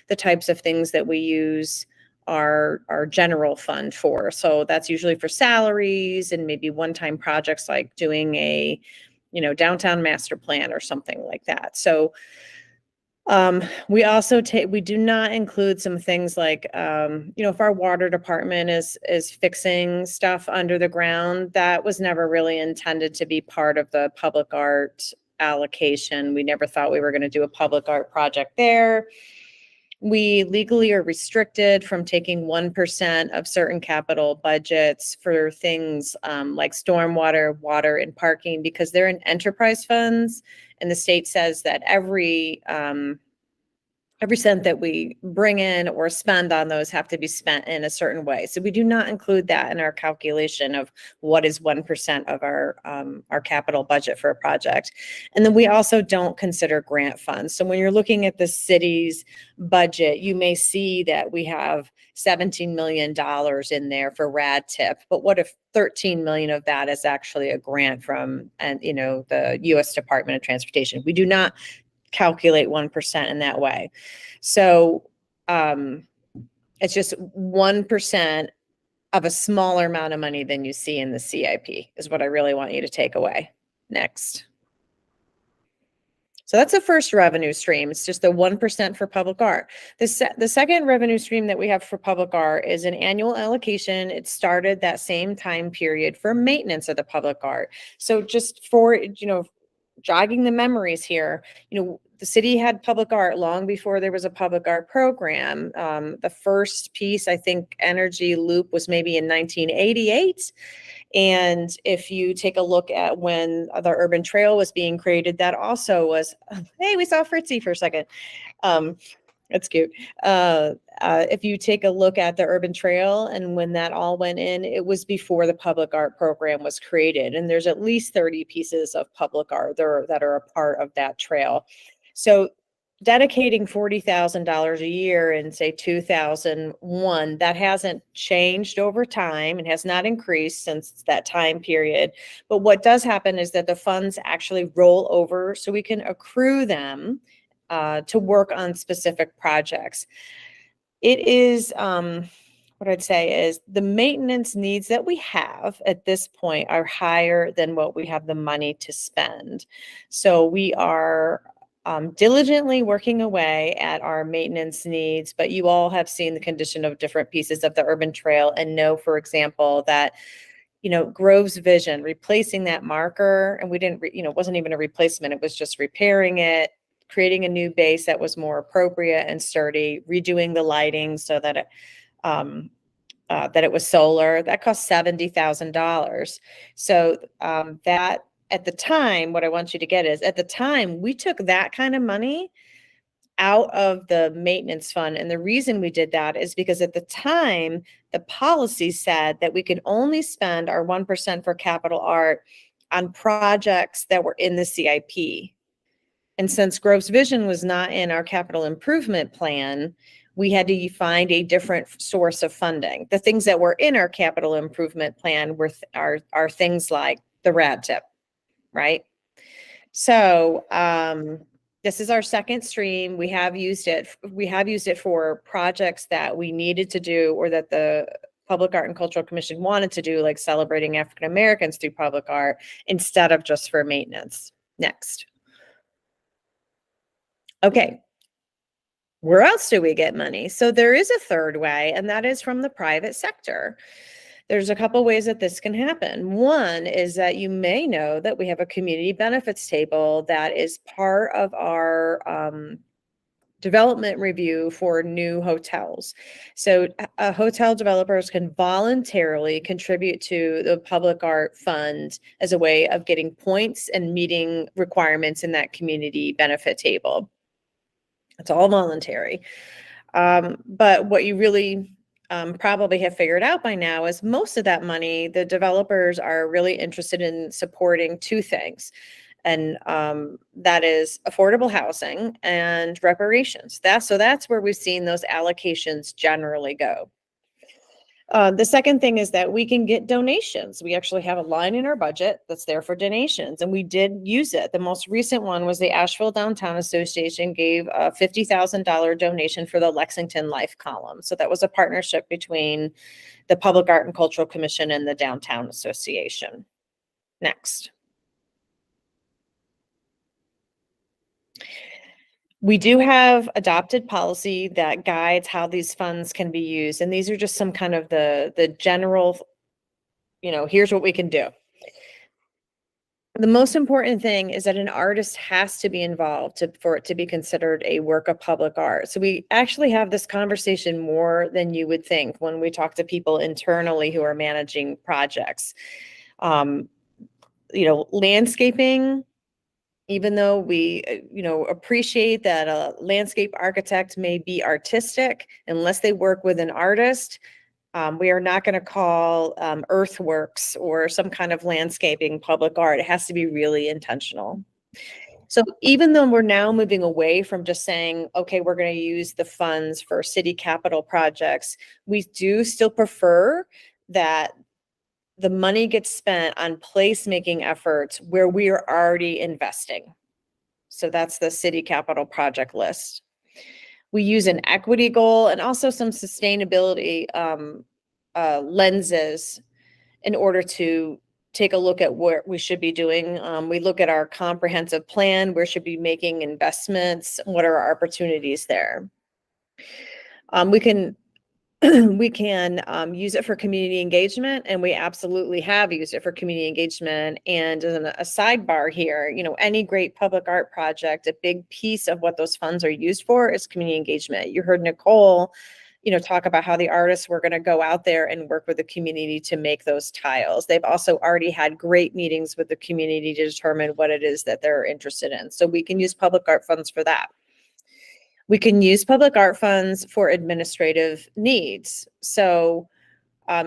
the types of things that we use our general fund for. So that's usually for salaries and maybe one-time projects like doing a, downtown master plan or something like that. So we also we do not include some things like, if our water department is fixing stuff under the ground, that was never really intended to be part of the public art allocation. We never thought we were going to do a public art project there. We legally are restricted from taking 1% of certain capital budgets for things like stormwater, water, and parking because they're in enterprise funds. And the state says that every cent that we bring in or spend on those have to be spent in a certain way. So we do not include that in our calculation of what is 1% of our capital budget for a project. And then we also don't consider grant funds. So when you're looking at the city's budget, you may see that we have $17 million in there for RAD tip. But what if 13 million of that is actually a grant from the U.S. Department of Transportation? We do not calculate 1% in that way. So it's just 1% of a smaller amount of money than you see in the CIP is what I really want you to take away. Next. So that's the first revenue stream. It's just the 1% for public art. The second revenue stream that we have for public art is an annual allocation. It started that same time period for maintenance of the public art. So just for, jogging the memories here, the city had public art long before there was a public art program. The first piece, I think, Energy Loop was maybe in 1988. And if you take a look at when the urban trail was being created, that also was, hey, we saw Fritzy for a second. That's cute. If you take a look at the urban trail and when that all went in, it was before the public art program was created. And there's at least 30 pieces of public art that are a part of that trail. So dedicating $40,000 a year in say 2001, that hasn't changed over time and has not increased since that time period. But what does happen is that the funds actually roll over so we can accrue them to work on specific projects. It is, what I'd say is the maintenance needs that we have at this point are higher than what we have the money to spend. So we are diligently working away at our maintenance needs, but you all have seen the condition of different pieces of the urban trail and know, for example, that Grove's Vision, replacing that marker, and we didn't, it wasn't even a replacement, it was just repairing it, creating a new base that was more appropriate and sturdy, redoing the lighting so that it was solar. That cost $70,000. So that at the time, what I want you to get is at the time we took that kind of money out of the maintenance fund. And the reason we did that is because at the time, the policy said that we could only spend our 1% for capital art on projects that were in the CIP. And since Grove's Vision was not in our capital improvement plan, we had to find a different source of funding. The things that were in our capital improvement plan are things like the rad tip, right? So this is our second stream. We have used it for projects that we needed to do or that the Public Art and Cultural Commission wanted to do, like celebrating African Americans through public art, instead of just for maintenance. Next. Okay. Where else do we get money? So there is a third way, and that is from the private sector. There's a couple ways that this can happen. One is that you may know that we have a community benefits table that is part of our development review for new hotels. So hotel developers can voluntarily contribute to the public art fund as a way of getting points and meeting requirements in that community benefit table. It's all voluntary. But what you really probably have figured out by now is most of that money, the developers are really interested in supporting two things. And that is affordable housing and reparations. So that's where we've seen those allocations generally go. The second thing is that we can get donations. We actually have a line in our budget that's there for donations, and we did use it. The most recent one was the Asheville Downtown Association gave a $50,000 donation for the Lexington Life column. So that was a partnership between the Public Art and Cultural Commission and the Downtown Association. Next. We do have adopted policy that guides how these funds can be used. And these are just some kind of the general, here's what we can do. The most important thing is that an artist has to be involved for it to be considered a work of public art. So we actually have this conversation more than you would think when we talk to people internally who are managing projects. Landscaping, even though we, appreciate that a landscape architect may be artistic, unless they work with an artist, we are not going to call earthworks or some kind of landscaping public art. It has to be really intentional. So even though we're now moving away from just saying, okay, we're going to use the funds for city capital projects, we do still prefer that the money gets spent on placemaking efforts where we are already investing. So that's the city capital project list. We use an equity goal and also some sustainability lenses in order to take a look at what we should be doing. We look at our comprehensive plan, where should be making investments, what are our opportunities there. We can use it for community engagement, and we absolutely have used it for community engagement. And as a sidebar here, any great public art project, a big piece of what those funds are used for is community engagement. You heard Nicole, talk about how the artists were going to go out there and work with the community to make those tiles. They've also already had great meetings with the community to determine what it is that they're interested in. So we can use public art funds for that. We can use public art funds for administrative needs. So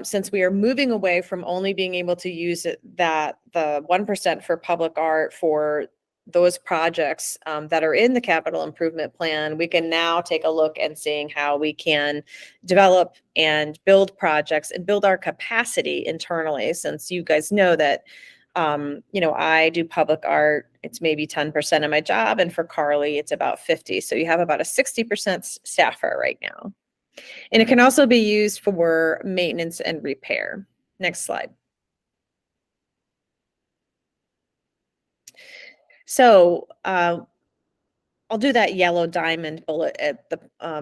since we are moving away from only being able to use the 1% for public art for those projects that are in the capital improvement plan, we can now take a look and seeing how we can develop and build projects and build our capacity internally. Since you guys know that I do public art, it's maybe 10% of my job. And for Carly, it's about 50. So you have about a 60% staffer right now. And it can also be used for maintenance and repair. Next slide. So I'll do that yellow diamond bullet at the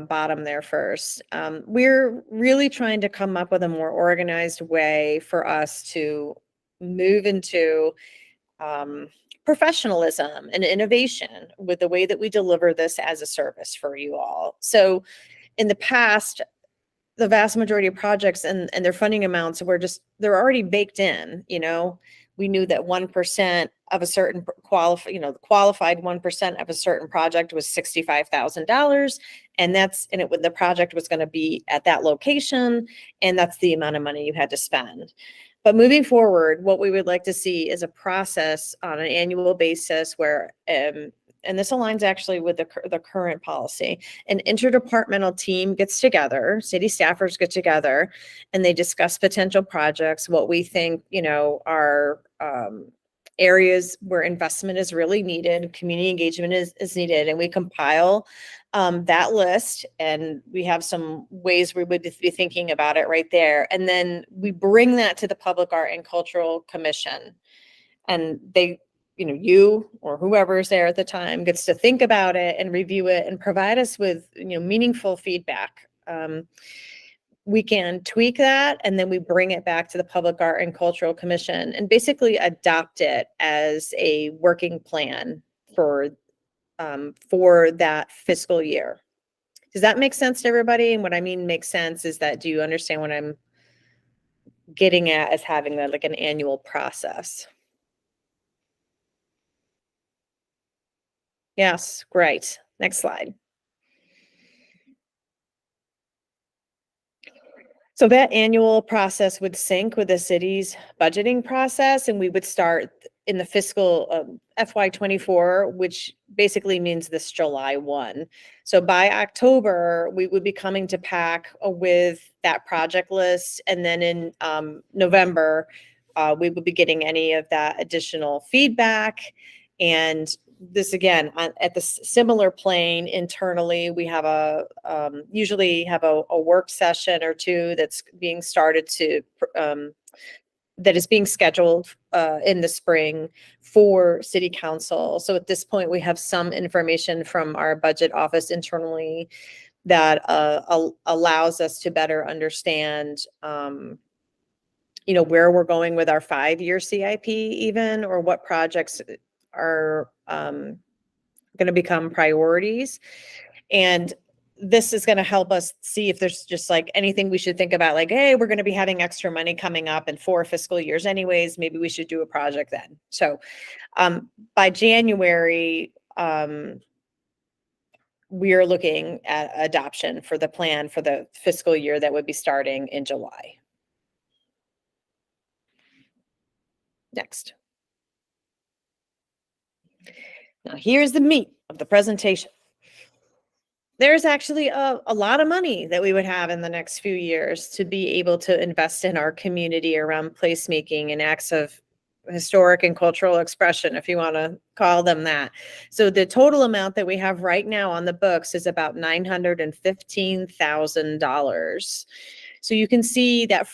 bottom there first. We're really trying to come up with a more organized way for us to move into professionalism and innovation with the way that we deliver this as a service for you all. So in the past, the vast majority of projects and their funding amounts they're already baked in, we knew that 1% of a certain qualified, the qualified 1% of a certain project was $65,000. And the project was going to be at that location. And that's the amount of money you had to spend. But moving forward, what we would like to see is a process on an annual basis where, and this aligns actually with the current policy, an interdepartmental team gets together, city staffers get together, and they discuss potential projects, what we think, are areas where investment is really needed, community engagement is needed, and we compile that list, and we have some ways we would be thinking about it right there. And then we bring that to the Public Art and Cultural Commission, and they, you or whoever's there at the time gets to think about it and review it and provide us with, meaningful feedback. We can tweak that, and then we bring it back to the Public Art and Cultural Commission and basically adopt it as a working plan for that fiscal year. Does that make sense to everybody? And what I mean makes sense is that, do you understand what I'm getting at as having that like an annual process? Yes, great. Next slide. So that annual process would sync with the city's budgeting process, and we would start in the fiscal FY24, which basically means this July 1. So by October, we would be coming to PAC with that project list, and then in November, we would be getting any of that additional feedback. And this again, at the similar plane internally, we have usually have a work session or two that's being started that is being scheduled in the spring for city council. So at this point, we have some information from our budget office internally that allows us to better understand where we're going with our 5-year CIP even, or what projects are going to become priorities. And this is going to help us see if there's just like anything we should think about, like, hey, we're going to be having extra money coming up in 4 fiscal years anyways, maybe we should do a project then. So by January, we are looking at adoption for the plan for the fiscal year that would be starting in July. Next. Now here's the meat of the presentation. There's actually a lot of money that we would have in the next few years to be able to invest in our community around placemaking and acts of historic and cultural expression, if you want to call them that. So the total amount that we have right now on the books is about $915,000. So you can see that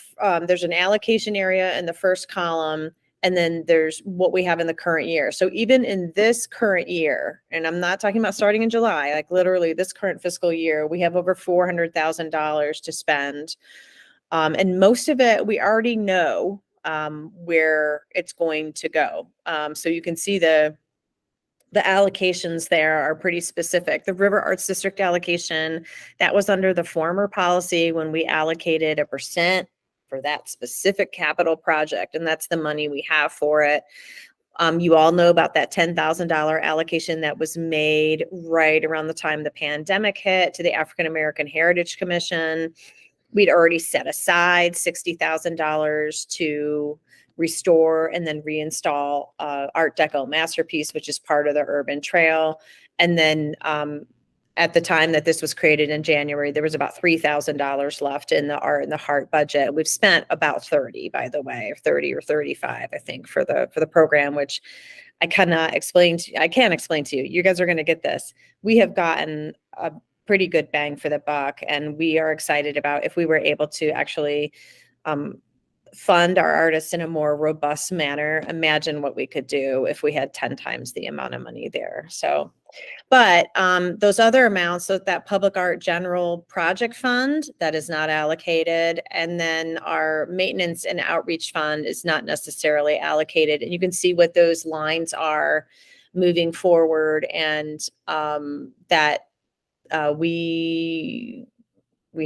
there's an allocation area in the first column, and then there's what we have in the current year. So even in this current year, and I'm not talking about starting in July, like literally this current fiscal year, we have over $400,000 to spend. And most of it, we already know where it's going to go. So you can see the allocations there are pretty specific. The River Arts District allocation, that was under the former policy when we allocated 1% for that specific capital project, and that's the money we have for it. You all know about that $10,000 allocation that was made right around the time the pandemic hit to the African American Heritage Commission. We'd already set aside $60,000 to restore and then reinstall Art Deco Masterpiece, which is part of the urban trail. And then at the time that this was created in January, there was about $3,000 left in the Art and the Heart budget. We've spent about 30, by the way, or 30 or 35, I think, for the program, which I can't explain to you. You guys are going to get this. We have gotten a pretty good bang for the buck, and we are excited about if we were able to actually fund our artists in a more robust manner. Imagine what we could do if we had 10 times the amount of money there. So, but those other amounts, so that Public Art General Project Fund, that is not allocated. And then our Maintenance and Outreach Fund is not necessarily allocated. And you can see what those lines are moving forward, and that we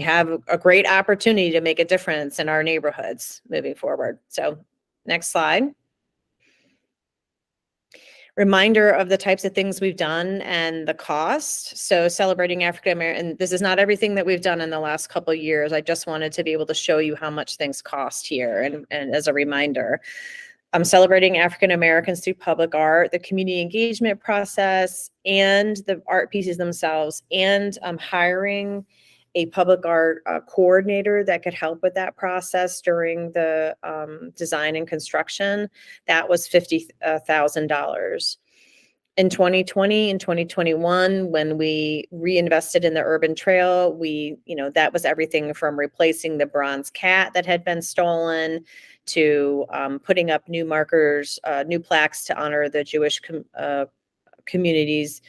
have a great opportunity to make a difference in our neighborhoods moving forward. So next slide. Reminder of the types of things we've done and the cost. So celebrating African American, and this is not everything that we've done in the last couple of years. I just wanted to be able to show you how much things cost here, and as a reminder. Celebrating African Americans through public art, the community engagement process, and the art pieces themselves, and hiring a public art coordinator that could help with that process during the design and construction. That was $50,000. In 2020 and 2021, when we reinvested in the urban trail, that was everything from replacing the bronze cat that had been stolen to putting up new markers, new plaques to honor the Jewish community's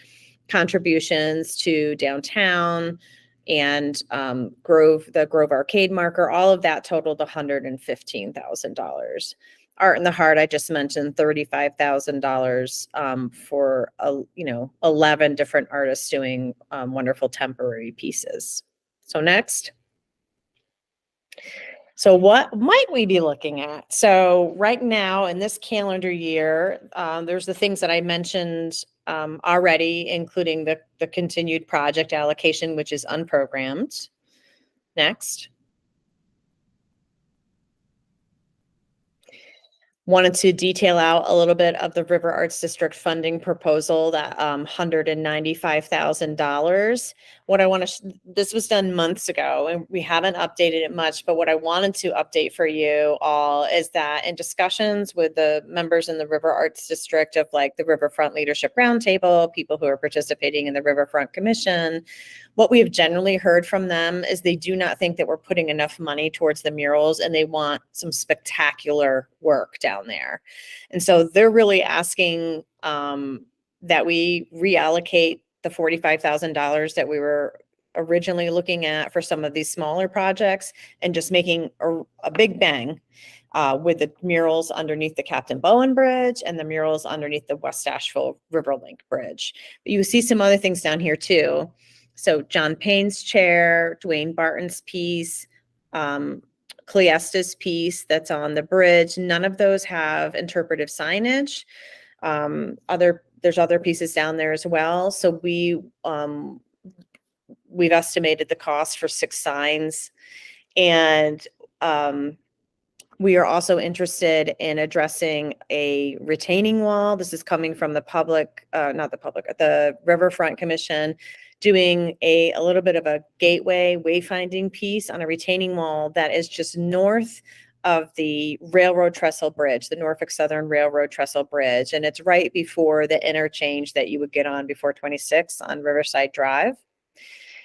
contributions to downtown, and the Grove Arcade marker. All of that totaled $115,000. Art in the Heart, I just mentioned $35,000 for 11 different artists doing wonderful temporary pieces. So next. So what might we be looking at? So right now in this calendar year, there's the things that I mentioned already, including the continued project allocation, which is unprogrammed. Next. Wanted to detail out a little bit of the River Arts District funding proposal, that $195,000. What I want to, this was done months ago and we haven't updated it much, but what I wanted to update for you all is that in discussions with the members in the River Arts District of like the Riverfront Leadership Roundtable, people who are participating in the Riverfront Commission, what we have generally heard from them is they do not think that we're putting enough money towards the murals, and they want some spectacular work down there. And so they're really asking that we reallocate the $45,000 that we were originally looking at for some of these smaller projects, and just making a big bang with the murals underneath the Captain Bowen Bridge and the murals underneath the West Asheville Riverlink Bridge. But you see some other things down here too. So John Payne's chair, Dwayne Barton's piece, Cleesta's piece that's on the bridge. None of those have interpretive signage. There's other pieces down there as well. So we've estimated the cost for 6 signs, and we are also interested in addressing a retaining wall. This is coming from the Riverfront Commission, doing a little bit of a gateway wayfinding piece on a retaining wall that is just north of the railroad trestle bridge, the Norfolk Southern Railroad trestle bridge. And it's right before the interchange that you would get on before 26 on Riverside Drive.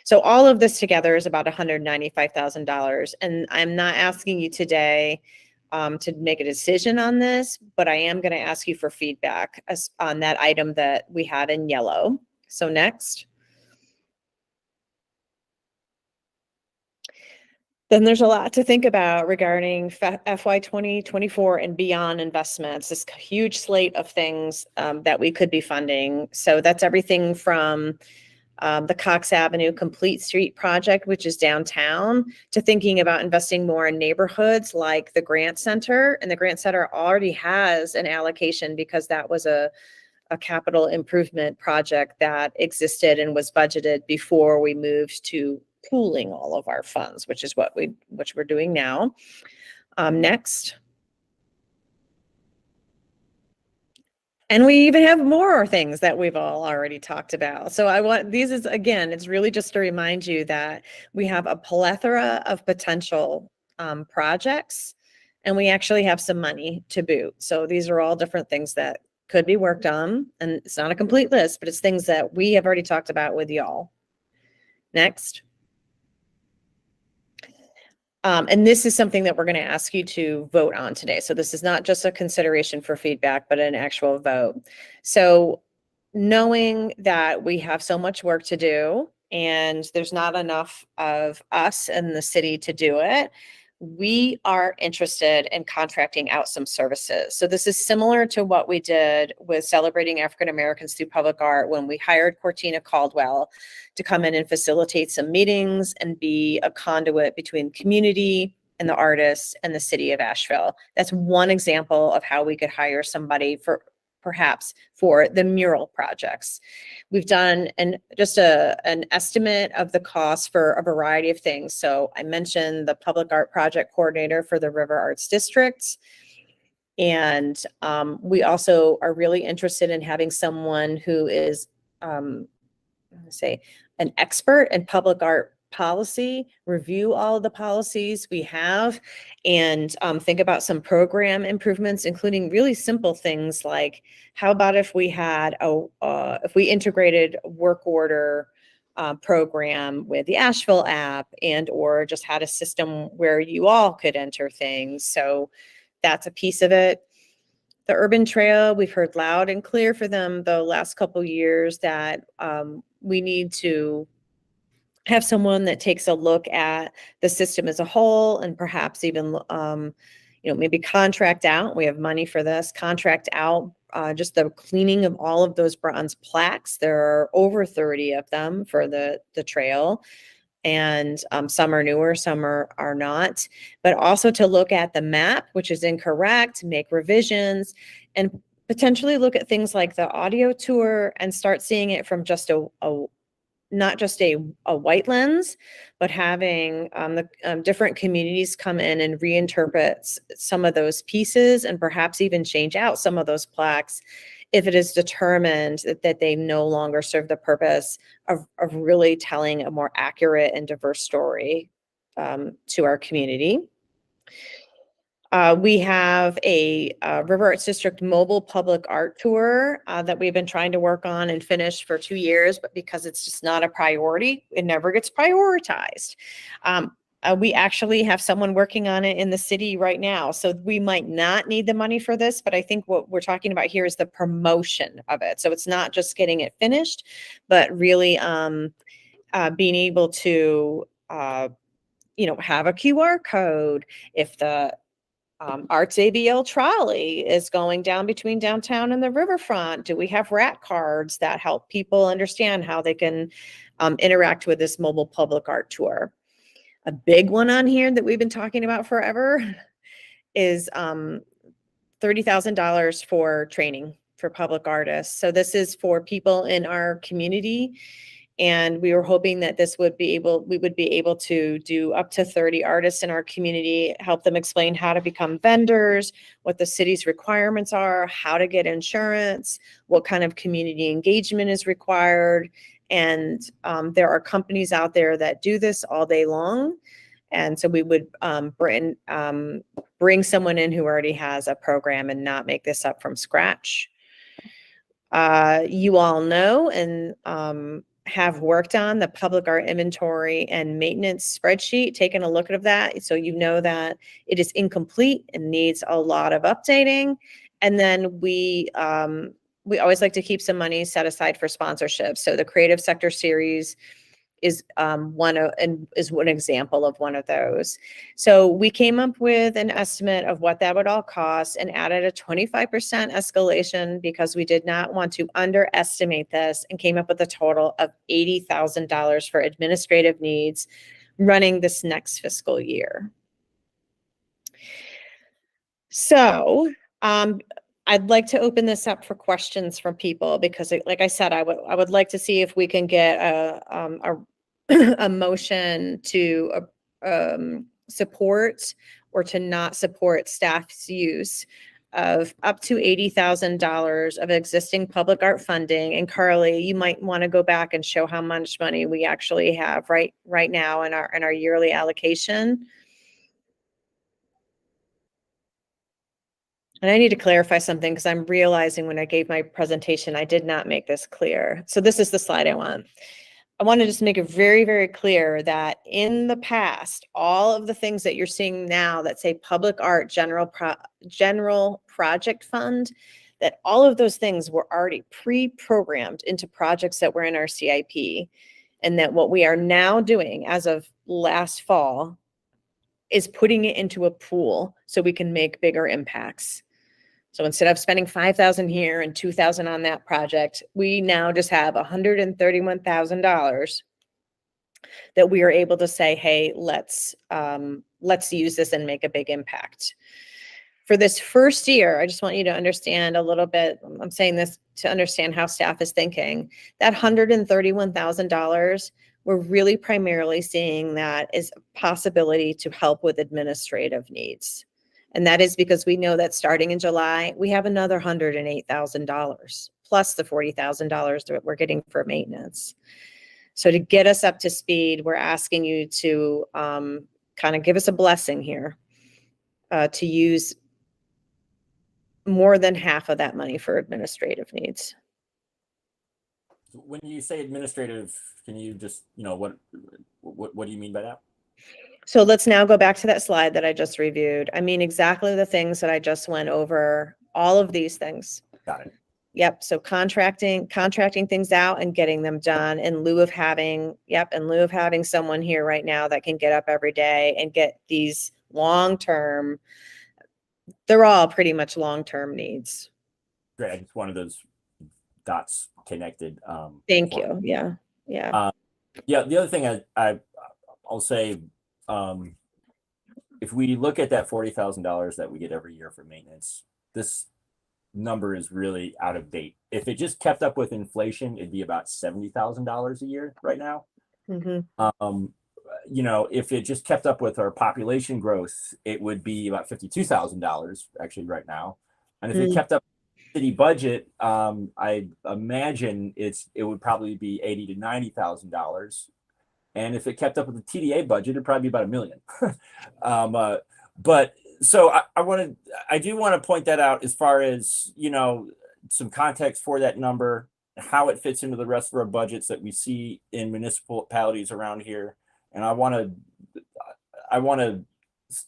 So all of this together is about $195,000. And I'm not asking you today to make a decision on this, but I am going to ask you for feedback on that item that we had in yellow. So next. Then there's a lot to think about regarding FY 2024 and beyond investments, this huge slate of things that we could be funding. So that's everything from the Cox Avenue Complete Street project, which is downtown, to thinking about investing more in neighborhoods like the Grant Center. And the Grant Center already has an allocation because that was a capital improvement project that existed and was budgeted before we moved to pooling all of our funds, which is what we're doing now. Next. And we even have more things that we've all already talked about. So it's really just to remind you that we have a plethora of potential projects, and we actually have some money to boot. So these are all different things that could be worked on, and it's not a complete list, but it's things that we have already talked about with y'all. Next. And this is something that we're going to ask you to vote on today. So this is not just a consideration for feedback, but an actual vote. So knowing that we have so much work to do and there's not enough of us in the city to do it, we are interested in contracting out some services. So this is similar to what we did with Celebrating African Americans Through Public Art when we hired Cortina Caldwell to come in and facilitate some meetings and be a conduit between community and the artists and the city of Asheville. That's one example of how we could hire somebody for perhaps for the mural projects. We've done an estimate of the cost for a variety of things. So I mentioned the public art project coordinator for the River Arts Districts. And we also are really interested in having someone who is, say, an expert in public art policy, review all of the policies we have, and think about some program improvements, including really simple things like, how about if we had if we integrated work order program with the Asheville app, and or just had a system where you all could enter things. So that's a piece of it. The urban trail, we've heard loud and clear for them the last couple years that we need to have someone that takes a look at the system as a whole, and perhaps even maybe contract out. We have money for this. Contract out just the cleaning of all of those bronze plaques. There are over 30 of them for the trail. And some are newer, some are not, but also to look at the map, which is incorrect, make revisions, and potentially look at things like the audio tour and start seeing it from just not just a white lens, but having the different communities come in and reinterpret some of those pieces, and perhaps even change out some of those plaques if it is determined that they no longer serve the purpose of really telling a more accurate and diverse story to our community. We have a River Arts District mobile public art tour that we've been trying to work on and finish for 2 years, but because it's just not a priority, it never gets prioritized. We actually have someone working on it in the city right now, so we might not need the money for this, but I think what we're talking about here is the promotion of it. So it's not just getting it finished, but really being able to have a QR code. If the Arts ABL trolley is going down between downtown and the riverfront, do we have rat cards that help people understand how they can interact with this mobile public art tour? A big one on here that we've been talking about forever is $30,000 for training for public artists. So this is for people in our community, and we were hoping that we would be able to do up to 30 artists in our community, help them explain how to become vendors, what the city's requirements are, how to get insurance, what kind of community engagement is required. And there are companies out there that do this all day long. And so we would bring someone in who already has a program and not make this up from scratch. You all know and have worked on the public art inventory and maintenance spreadsheet, taken a look at that. So you know that it is incomplete and needs a lot of updating. And then we always like to keep some money set aside for sponsorship. So the Creative Sector Series is one example of one of those. So we came up with an estimate of what that would all cost and added a 25% escalation because we did not want to underestimate this, and came up with a total of $80,000 for administrative needs running this next fiscal year. So I'd like to open this up for questions from people because, like I said, I would like to see if we can get a motion to support or to not support staff's use of up to $80,000 of existing public art funding. And Carly, you might want to go back and show how much money we actually have right now in our yearly allocation. And I need to clarify something because I'm realizing when I gave my presentation, I did not make this clear. So this is the slide I want. I want to just make it very, very clear that in the past, all of the things that you're seeing now that say public art general project fund, that all of those things were already pre-programmed into projects that were in our CIP. And that what we are now doing as of last fall is putting it into a pool so we can make bigger impacts. So instead of spending $5,000 here and $2,000 on that project, we now just have $131,000 that we are able to say, hey, let's use this and make a big impact. For this first year, I just want you to understand a little bit. I'm saying this to understand how staff is thinking. That $131,000, we're really primarily seeing that as a possibility to help with administrative needs. And that is because we know that starting in July, we have another $108,000 plus the $40,000 that we're getting for maintenance. So to get us up to speed, we're asking you to kind of give us a blessing here to use more than half of that money for administrative needs. When you say administrative, can you just, what do you mean by that? So let's now go back to that slide that I just reviewed. I mean, exactly the things that I just went over, all of these things. Got it. Yep. So contracting things out and getting them done in lieu of having someone here right now that can get up every day and get these long-term, they're all pretty much long-term needs. Great. I just wanted those dots connected. Thank you. Yeah. Yeah. Yeah. The other thing I'll say, if we look at that $40,000 that we get every year for maintenance, this number is really out of date. If it just kept up with inflation, it'd be about $70,000 a year right now. Mm-hmm. If it just kept up with our population growth, it would be about $52,000 actually right now. And if it kept up with the city budget, I imagine it would probably be $80,000 to $90,000. And if it kept up with the TDA budget, it'd probably be about $1 million. But so I do want to point that out as far as, some context for that number, how it fits into the rest of our budgets that we see in municipalities around here. And I want to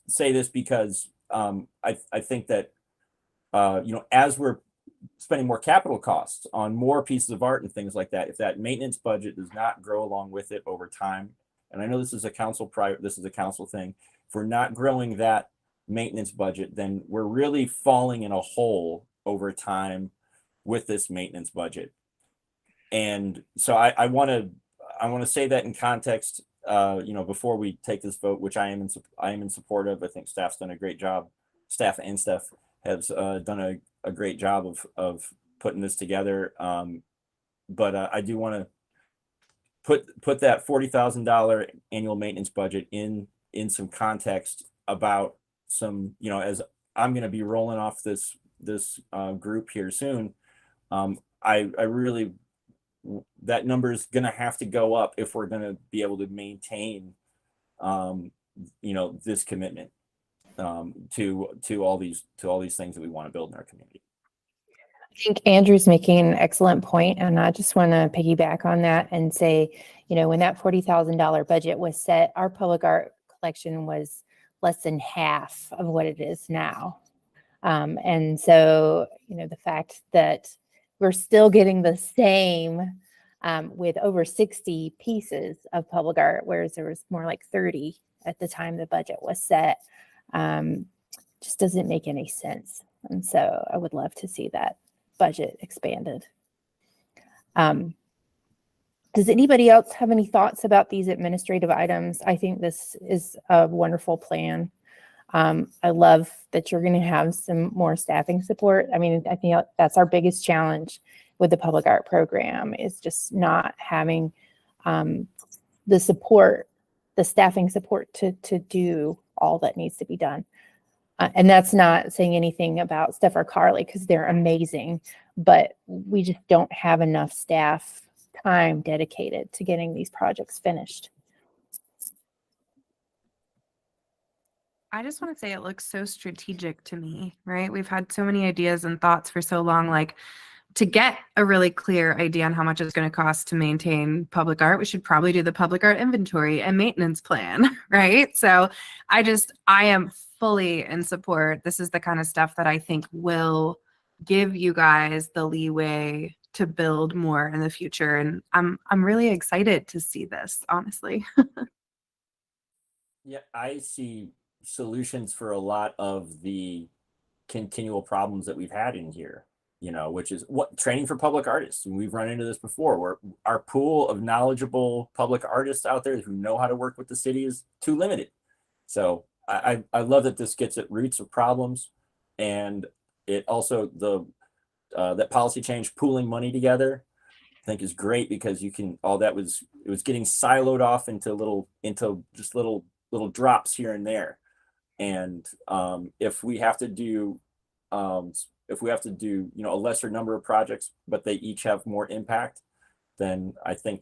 say this because I think that, as we're spending more capital costs on more pieces of art and things like that, if that maintenance budget does not grow along with it over time, and I know this is a council thing, if we're not growing that maintenance budget, then we're really falling in a hole over time with this maintenance budget. And so I want to say that in context, before we take this vote, which I am in support of. I think staff's done a great job. Staff has done a great job of putting this together. But I do want to put that $40,000 annual maintenance budget in some context about some, as I'm going to be rolling off this group here soon. I really, that number is going to have to go up if we're going to be able to maintain, this commitment to all these things that we want to build in our community. I think Andrew's making an excellent point, and I just want to piggyback on that and say, when that $40,000 budget was set, our public art collection was less than half of what it is now. And so, the fact that we're still getting the same with over 60 pieces of public art, whereas there was more like 30 at the time the budget was set, just doesn't make any sense. And so I would love to see that budget expanded. Does anybody else have any thoughts about these administrative items? I think this is a wonderful plan. I love that you're going to have some more staffing support. I mean, I think that's our biggest challenge with the public art program, is just not having the staffing support to do all that needs to be done. And that's not saying anything about Steph or Carly, because they're amazing, but we just don't have enough staff time dedicated to getting these projects finished. I just want to say it looks so strategic to me, right? We've had so many ideas and thoughts for so long, like to get a really clear idea on how much it's going to cost to maintain public art, we should probably do the public art inventory and maintenance plan, right? So I am fully in support. This is the kind of stuff that I think will give you guys the leeway to build more in the future. And I'm really excited to see this, honestly. Yeah, I see solutions for a lot of the continual problems that we've had in here, which is what training for public artists. And we've run into this before, where our pool of knowledgeable public artists out there who know how to work with the city is too limited. So I love that this gets at roots of problems and it also that policy change, pooling money together, I think is great, because you can, it was getting siloed off into little drops here and there. And if we have to do you know, a lesser number of projects, but they each have more impact, then I think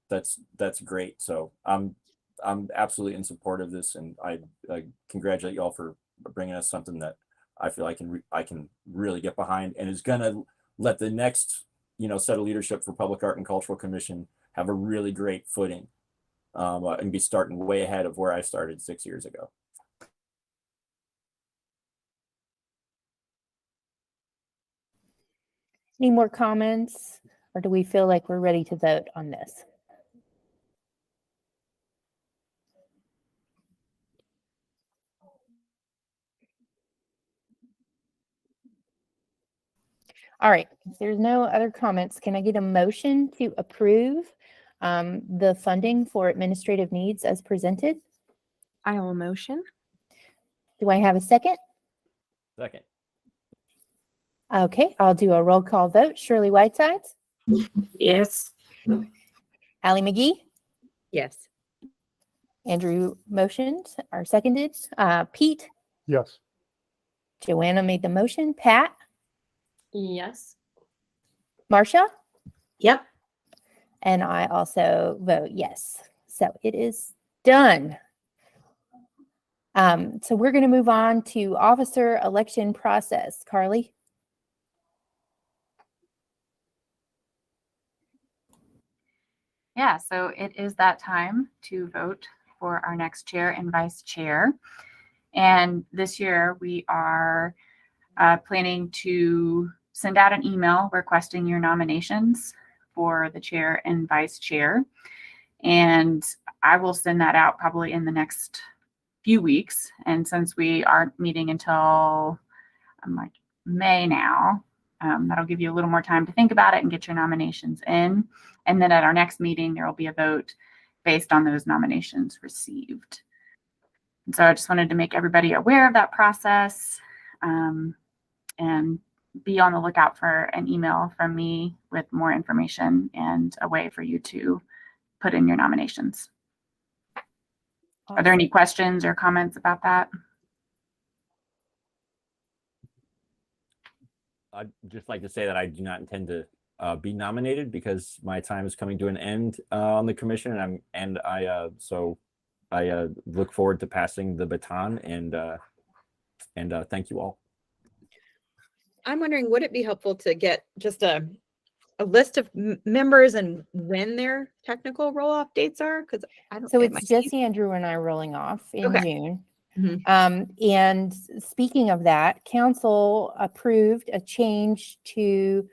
that's great. So I'm absolutely in support of this, and I congratulate y'all for bringing us something that I feel I can really get behind, and is gonna let the next, you know, set of leadership for Public Art and Cultural Commission have a really great footing, and be starting way ahead of where I started 6 years ago. Any more comments, or do we feel like we're ready to vote on this? All right, if there's no other comments, can I get a motion to approve the funding for administrative needs as presented? I will motion. Do I have a second? Second. Okay, I'll do a roll call vote. Shirley Whitesides, Yes. Allie McGee, Yes. Andrew motioned or seconded, Pete, Yes. Joanna made the motion, Pat, Yes. Marcia, Yep. and I also vote yes. So it is done. So we're going to move on to officer election process. Carly? Yeah, so it is that time to vote for our next chair and vice chair. And this year we are planning to send out an email requesting your nominations for the chair and vice chair. And I will send that out probably in the next few weeks. And since we aren't meeting until like May now, that'll give you a little more time to think about it and get your nominations in. And then at our next meeting, there will be a vote based on those nominations received. And so I just wanted to make everybody aware of that process, and be on the lookout for an email from me with more information and a way for you to put in your nominations. Are there any questions or comments about that? I'd just like to say that I do not intend to be nominated, because my time is coming to an end on the commission, and I look forward to passing the baton, and thank you all. I'm wondering, would it be helpful to get just a list of members and when their technical roll-off dates are? Because I don't. So get my it's just Andrew and I rolling off in Okay. June. Mhm. And speaking of that, council approved a change to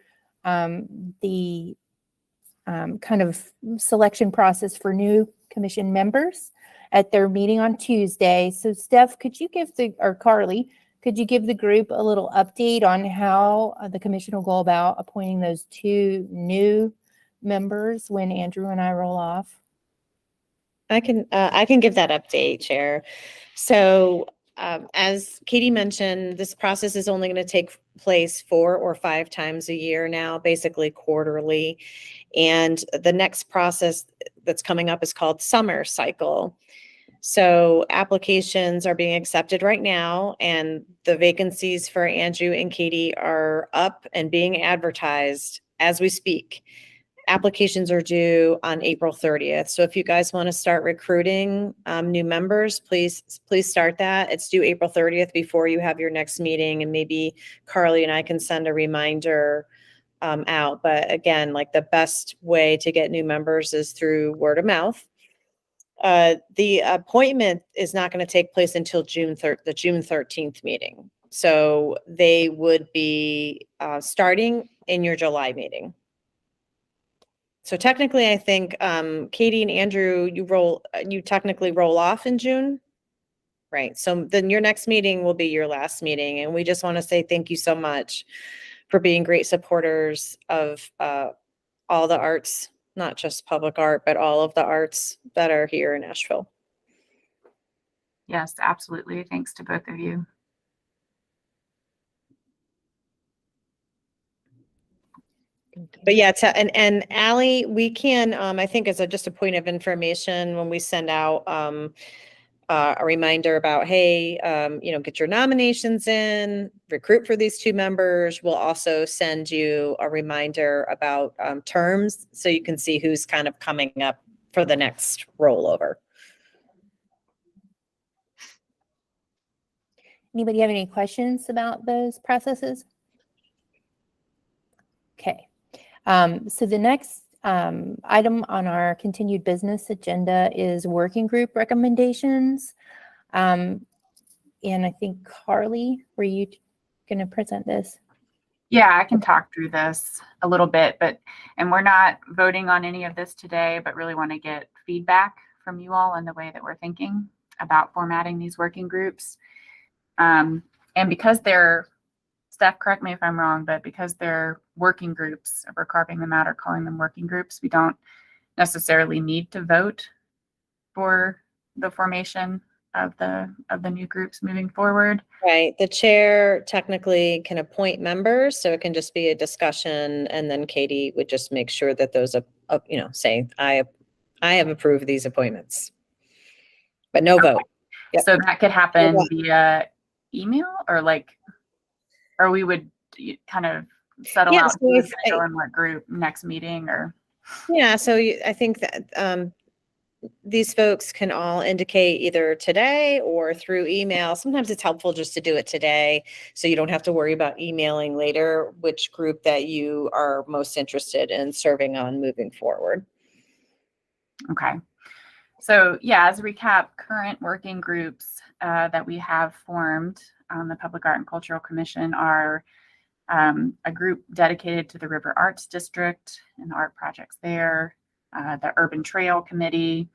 the kind of selection process for new commission members at their meeting on Tuesday. So Steph, could you give or Carly, could you give the group a little update on how the commission will go about appointing those two new members when Andrew and I roll off? I can give that update, Chair. So as Katie mentioned, this process is only going to take place 4 or 5 times a year now, basically quarterly. And the next process that's coming up is called summer cycle. So applications are being accepted right now, and the vacancies for Andrew and Katie are up and being advertised as we speak. Applications are due on April 30th. So if you guys want to start recruiting new members, please start that. It's due April 30th before you have your next meeting, and maybe Carly and I can send a reminder out. But again, like the best way to get new members is through word of mouth. The appointment is not going to take place until the June 13th meeting. So they would be starting in your July meeting. So technically, I think Katie and Andrew, you technically roll off in June. Right. So then your next meeting will be your last meeting. And we just want to say thank you so much for being great supporters of all the arts, not just public art, but all of the arts that are here in Asheville. Yes, absolutely. Thanks to both of you. But yeah, and Ally, we can, I think as just a point of information, when we send out, a reminder about, hey, get your nominations in, recruit for these 2 members. We'll also send you a reminder about, terms, so you can see who's kind of coming up for the next rollover. Anybody have any questions about those processes? Okay. So the next item on our continued business agenda is working group recommendations. And I think Carly, were you going to present this? Yeah, I can talk through this a little bit, and we're not voting on any of this today, but really want to get feedback from you all on the way that we're thinking about formatting these working groups. And because Steph, correct me if I'm wrong, but because they're working groups, if we're carving them out or calling them working groups, we don't necessarily need to vote for the formation of the new groups moving forward. Right. The chair technically can appoint members, so it can just be a discussion, and then Katie would just make sure that those, say, I have approved these appointments, but no vote. Yep. So that could happen via email, or we would kind of settle Yeah, out so who's if going to go in what group next meeting, or Yeah, so I think that these folks can all indicate either today or through email. Sometimes it's helpful just to do it today, so you don't have to worry about emailing later which group that you are most interested in serving on moving forward. Okay. So yeah, as a recap, current working groups that we have formed on the Public Art and Cultural Commission are a group dedicated to the River Arts District and the art projects there, the Urban Trail Committee,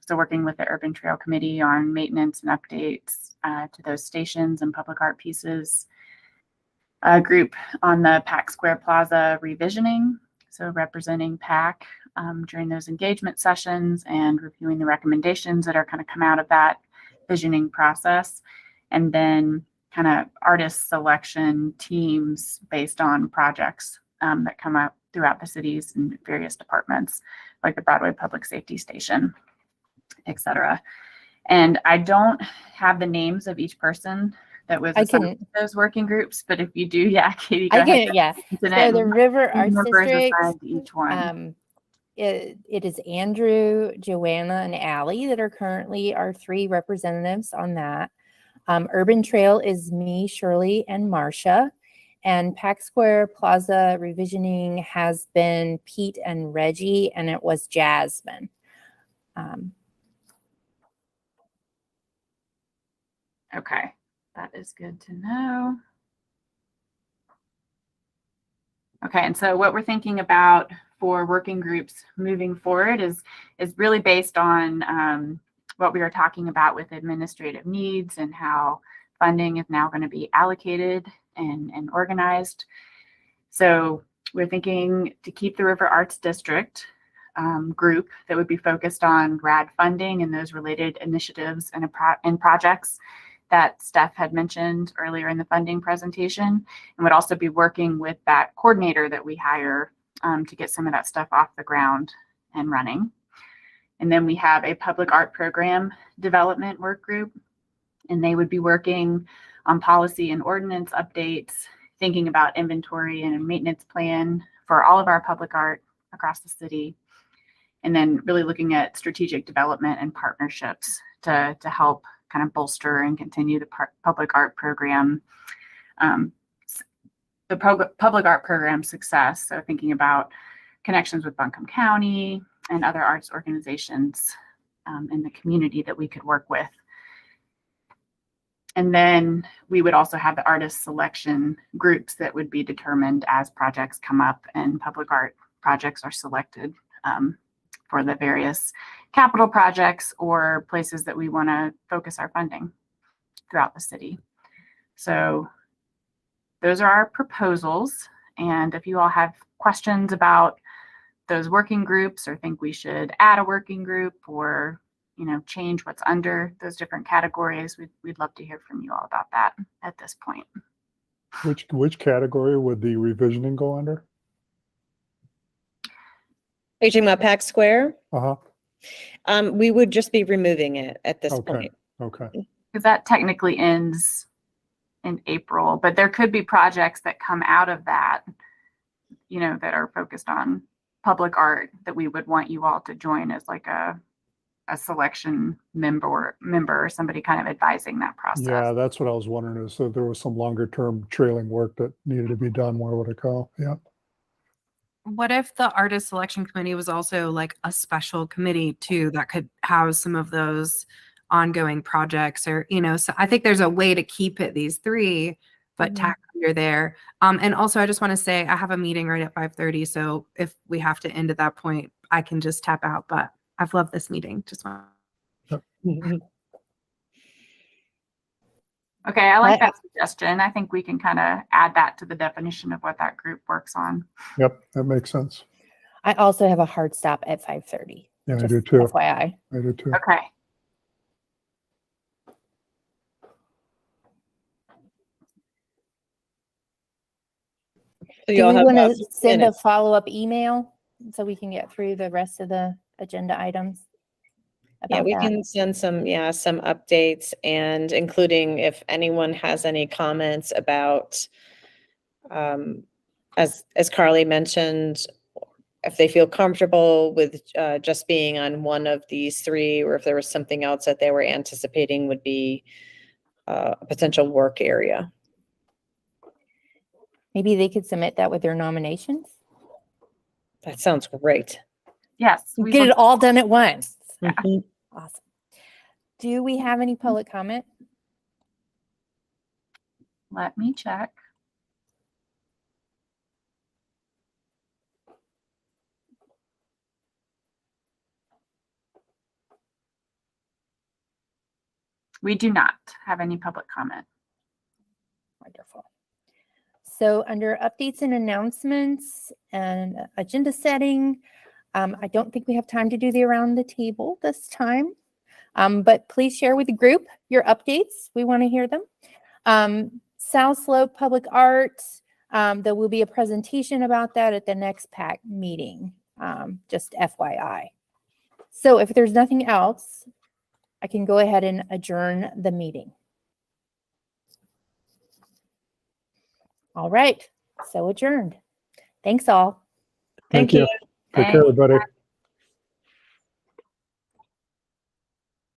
so working with the Urban Trail Committee on maintenance and updates to those stations and public art pieces, a group on the Pack Square Plaza revisioning, so representing PAC during those engagement sessions and reviewing the recommendations that are kind of come out of that visioning process, and then kind of artist selection teams based on projects that come up throughout the cities and various departments, like the Broadway Public Safety Station, et cetera. And I don't have the names of each person that was assigned to those working groups, but if you do, yeah, Katie, go ahead. Yeah. So the River Arts District, each one. It is Andrew, Joanna, and Allie that are currently our 3 representatives on that. Urban Trail is me, Shirley, and Marcia. And Pack Square Plaza revisioning has been Pete and Reggie, and it was Jasmine. Okay, that is good to know. Okay, and so what we're thinking about for working groups moving forward is really based on what we were talking about with administrative needs and how funding is now going to be allocated and organized. So we're thinking to keep the River Arts District group that would be focused on grad funding and those related initiatives and projects that Steph had mentioned earlier in the funding presentation, and would also be working with that coordinator that we hire to get some of that stuff off the ground and running. And then we have a public art program development work group, and they would be working on policy and ordinance updates, thinking about inventory and a maintenance plan for all of our public art across the city, and then really looking at strategic development and partnerships to help kind of bolster and continue the public art program, public art program success. So thinking about connections with Buncombe County and other arts organizations in the community that we could work with. And then we would also have the artist selection groups that would be determined as projects come up and public art projects are selected for the various capital projects or places that we want to focus our funding throughout the city. So those are our proposals. And if you all have questions about those working groups or think we should add a working group or change what's under those different categories, we'd love to hear from you all about that at this point. Which category would the revisioning go under? Are you talking about Pack Square? Uh-huh. We would just be removing it at this Okay. point. Okay. Because that technically ends in April, but there could be projects that come out of that, you know, that are focused on public art that we would want you all to join as like a selection member or somebody kind of advising that process. Yeah, that's what I was wondering, is that there was some longer term trailing work that needed to be done. Where would it go? Yeah. What if the artist selection committee was also like a special committee too that could house some of those ongoing projects, or, you know, so I think there's a way to keep it these three, but tack under there. And also I just want to say I have a meeting right at 5:30. So if we have to end at that point, I can just tap out, but I've loved this meeting. Just want Okay, I like I- that suggestion. I think we can kind of add that to the definition of what that group works on. Yep. That makes sense. I also have a hard stop at 5:30. Yeah, I just do too. FYI. I do too. Okay. So Do you'll we have want about to send a minutes. follow-up email so we can get through the rest of the agenda items? Yeah, about we that? can send some updates, and including if anyone has any comments about, as Carly mentioned, if they feel comfortable with just being on one of these three, or if there was something else that they were anticipating would be a potential work area. Maybe they could submit that with their nominations. That sounds great. Yes. we Get would- it all done at once. Mhm. Awesome. Do we have any public comment? Let me check. We do not have any public comment. Wonderful. So under updates and announcements and agenda setting, I don't think we have time to do the around the table this time. But please share with the group your updates. We want to hear them. South Slope Public Art, there will be a presentation about that at the next PAC meeting, just FYI. So if there's nothing else, I can go ahead and adjourn the meeting. All right, so adjourned. Thanks all. Thank you. you. Take care, everybody.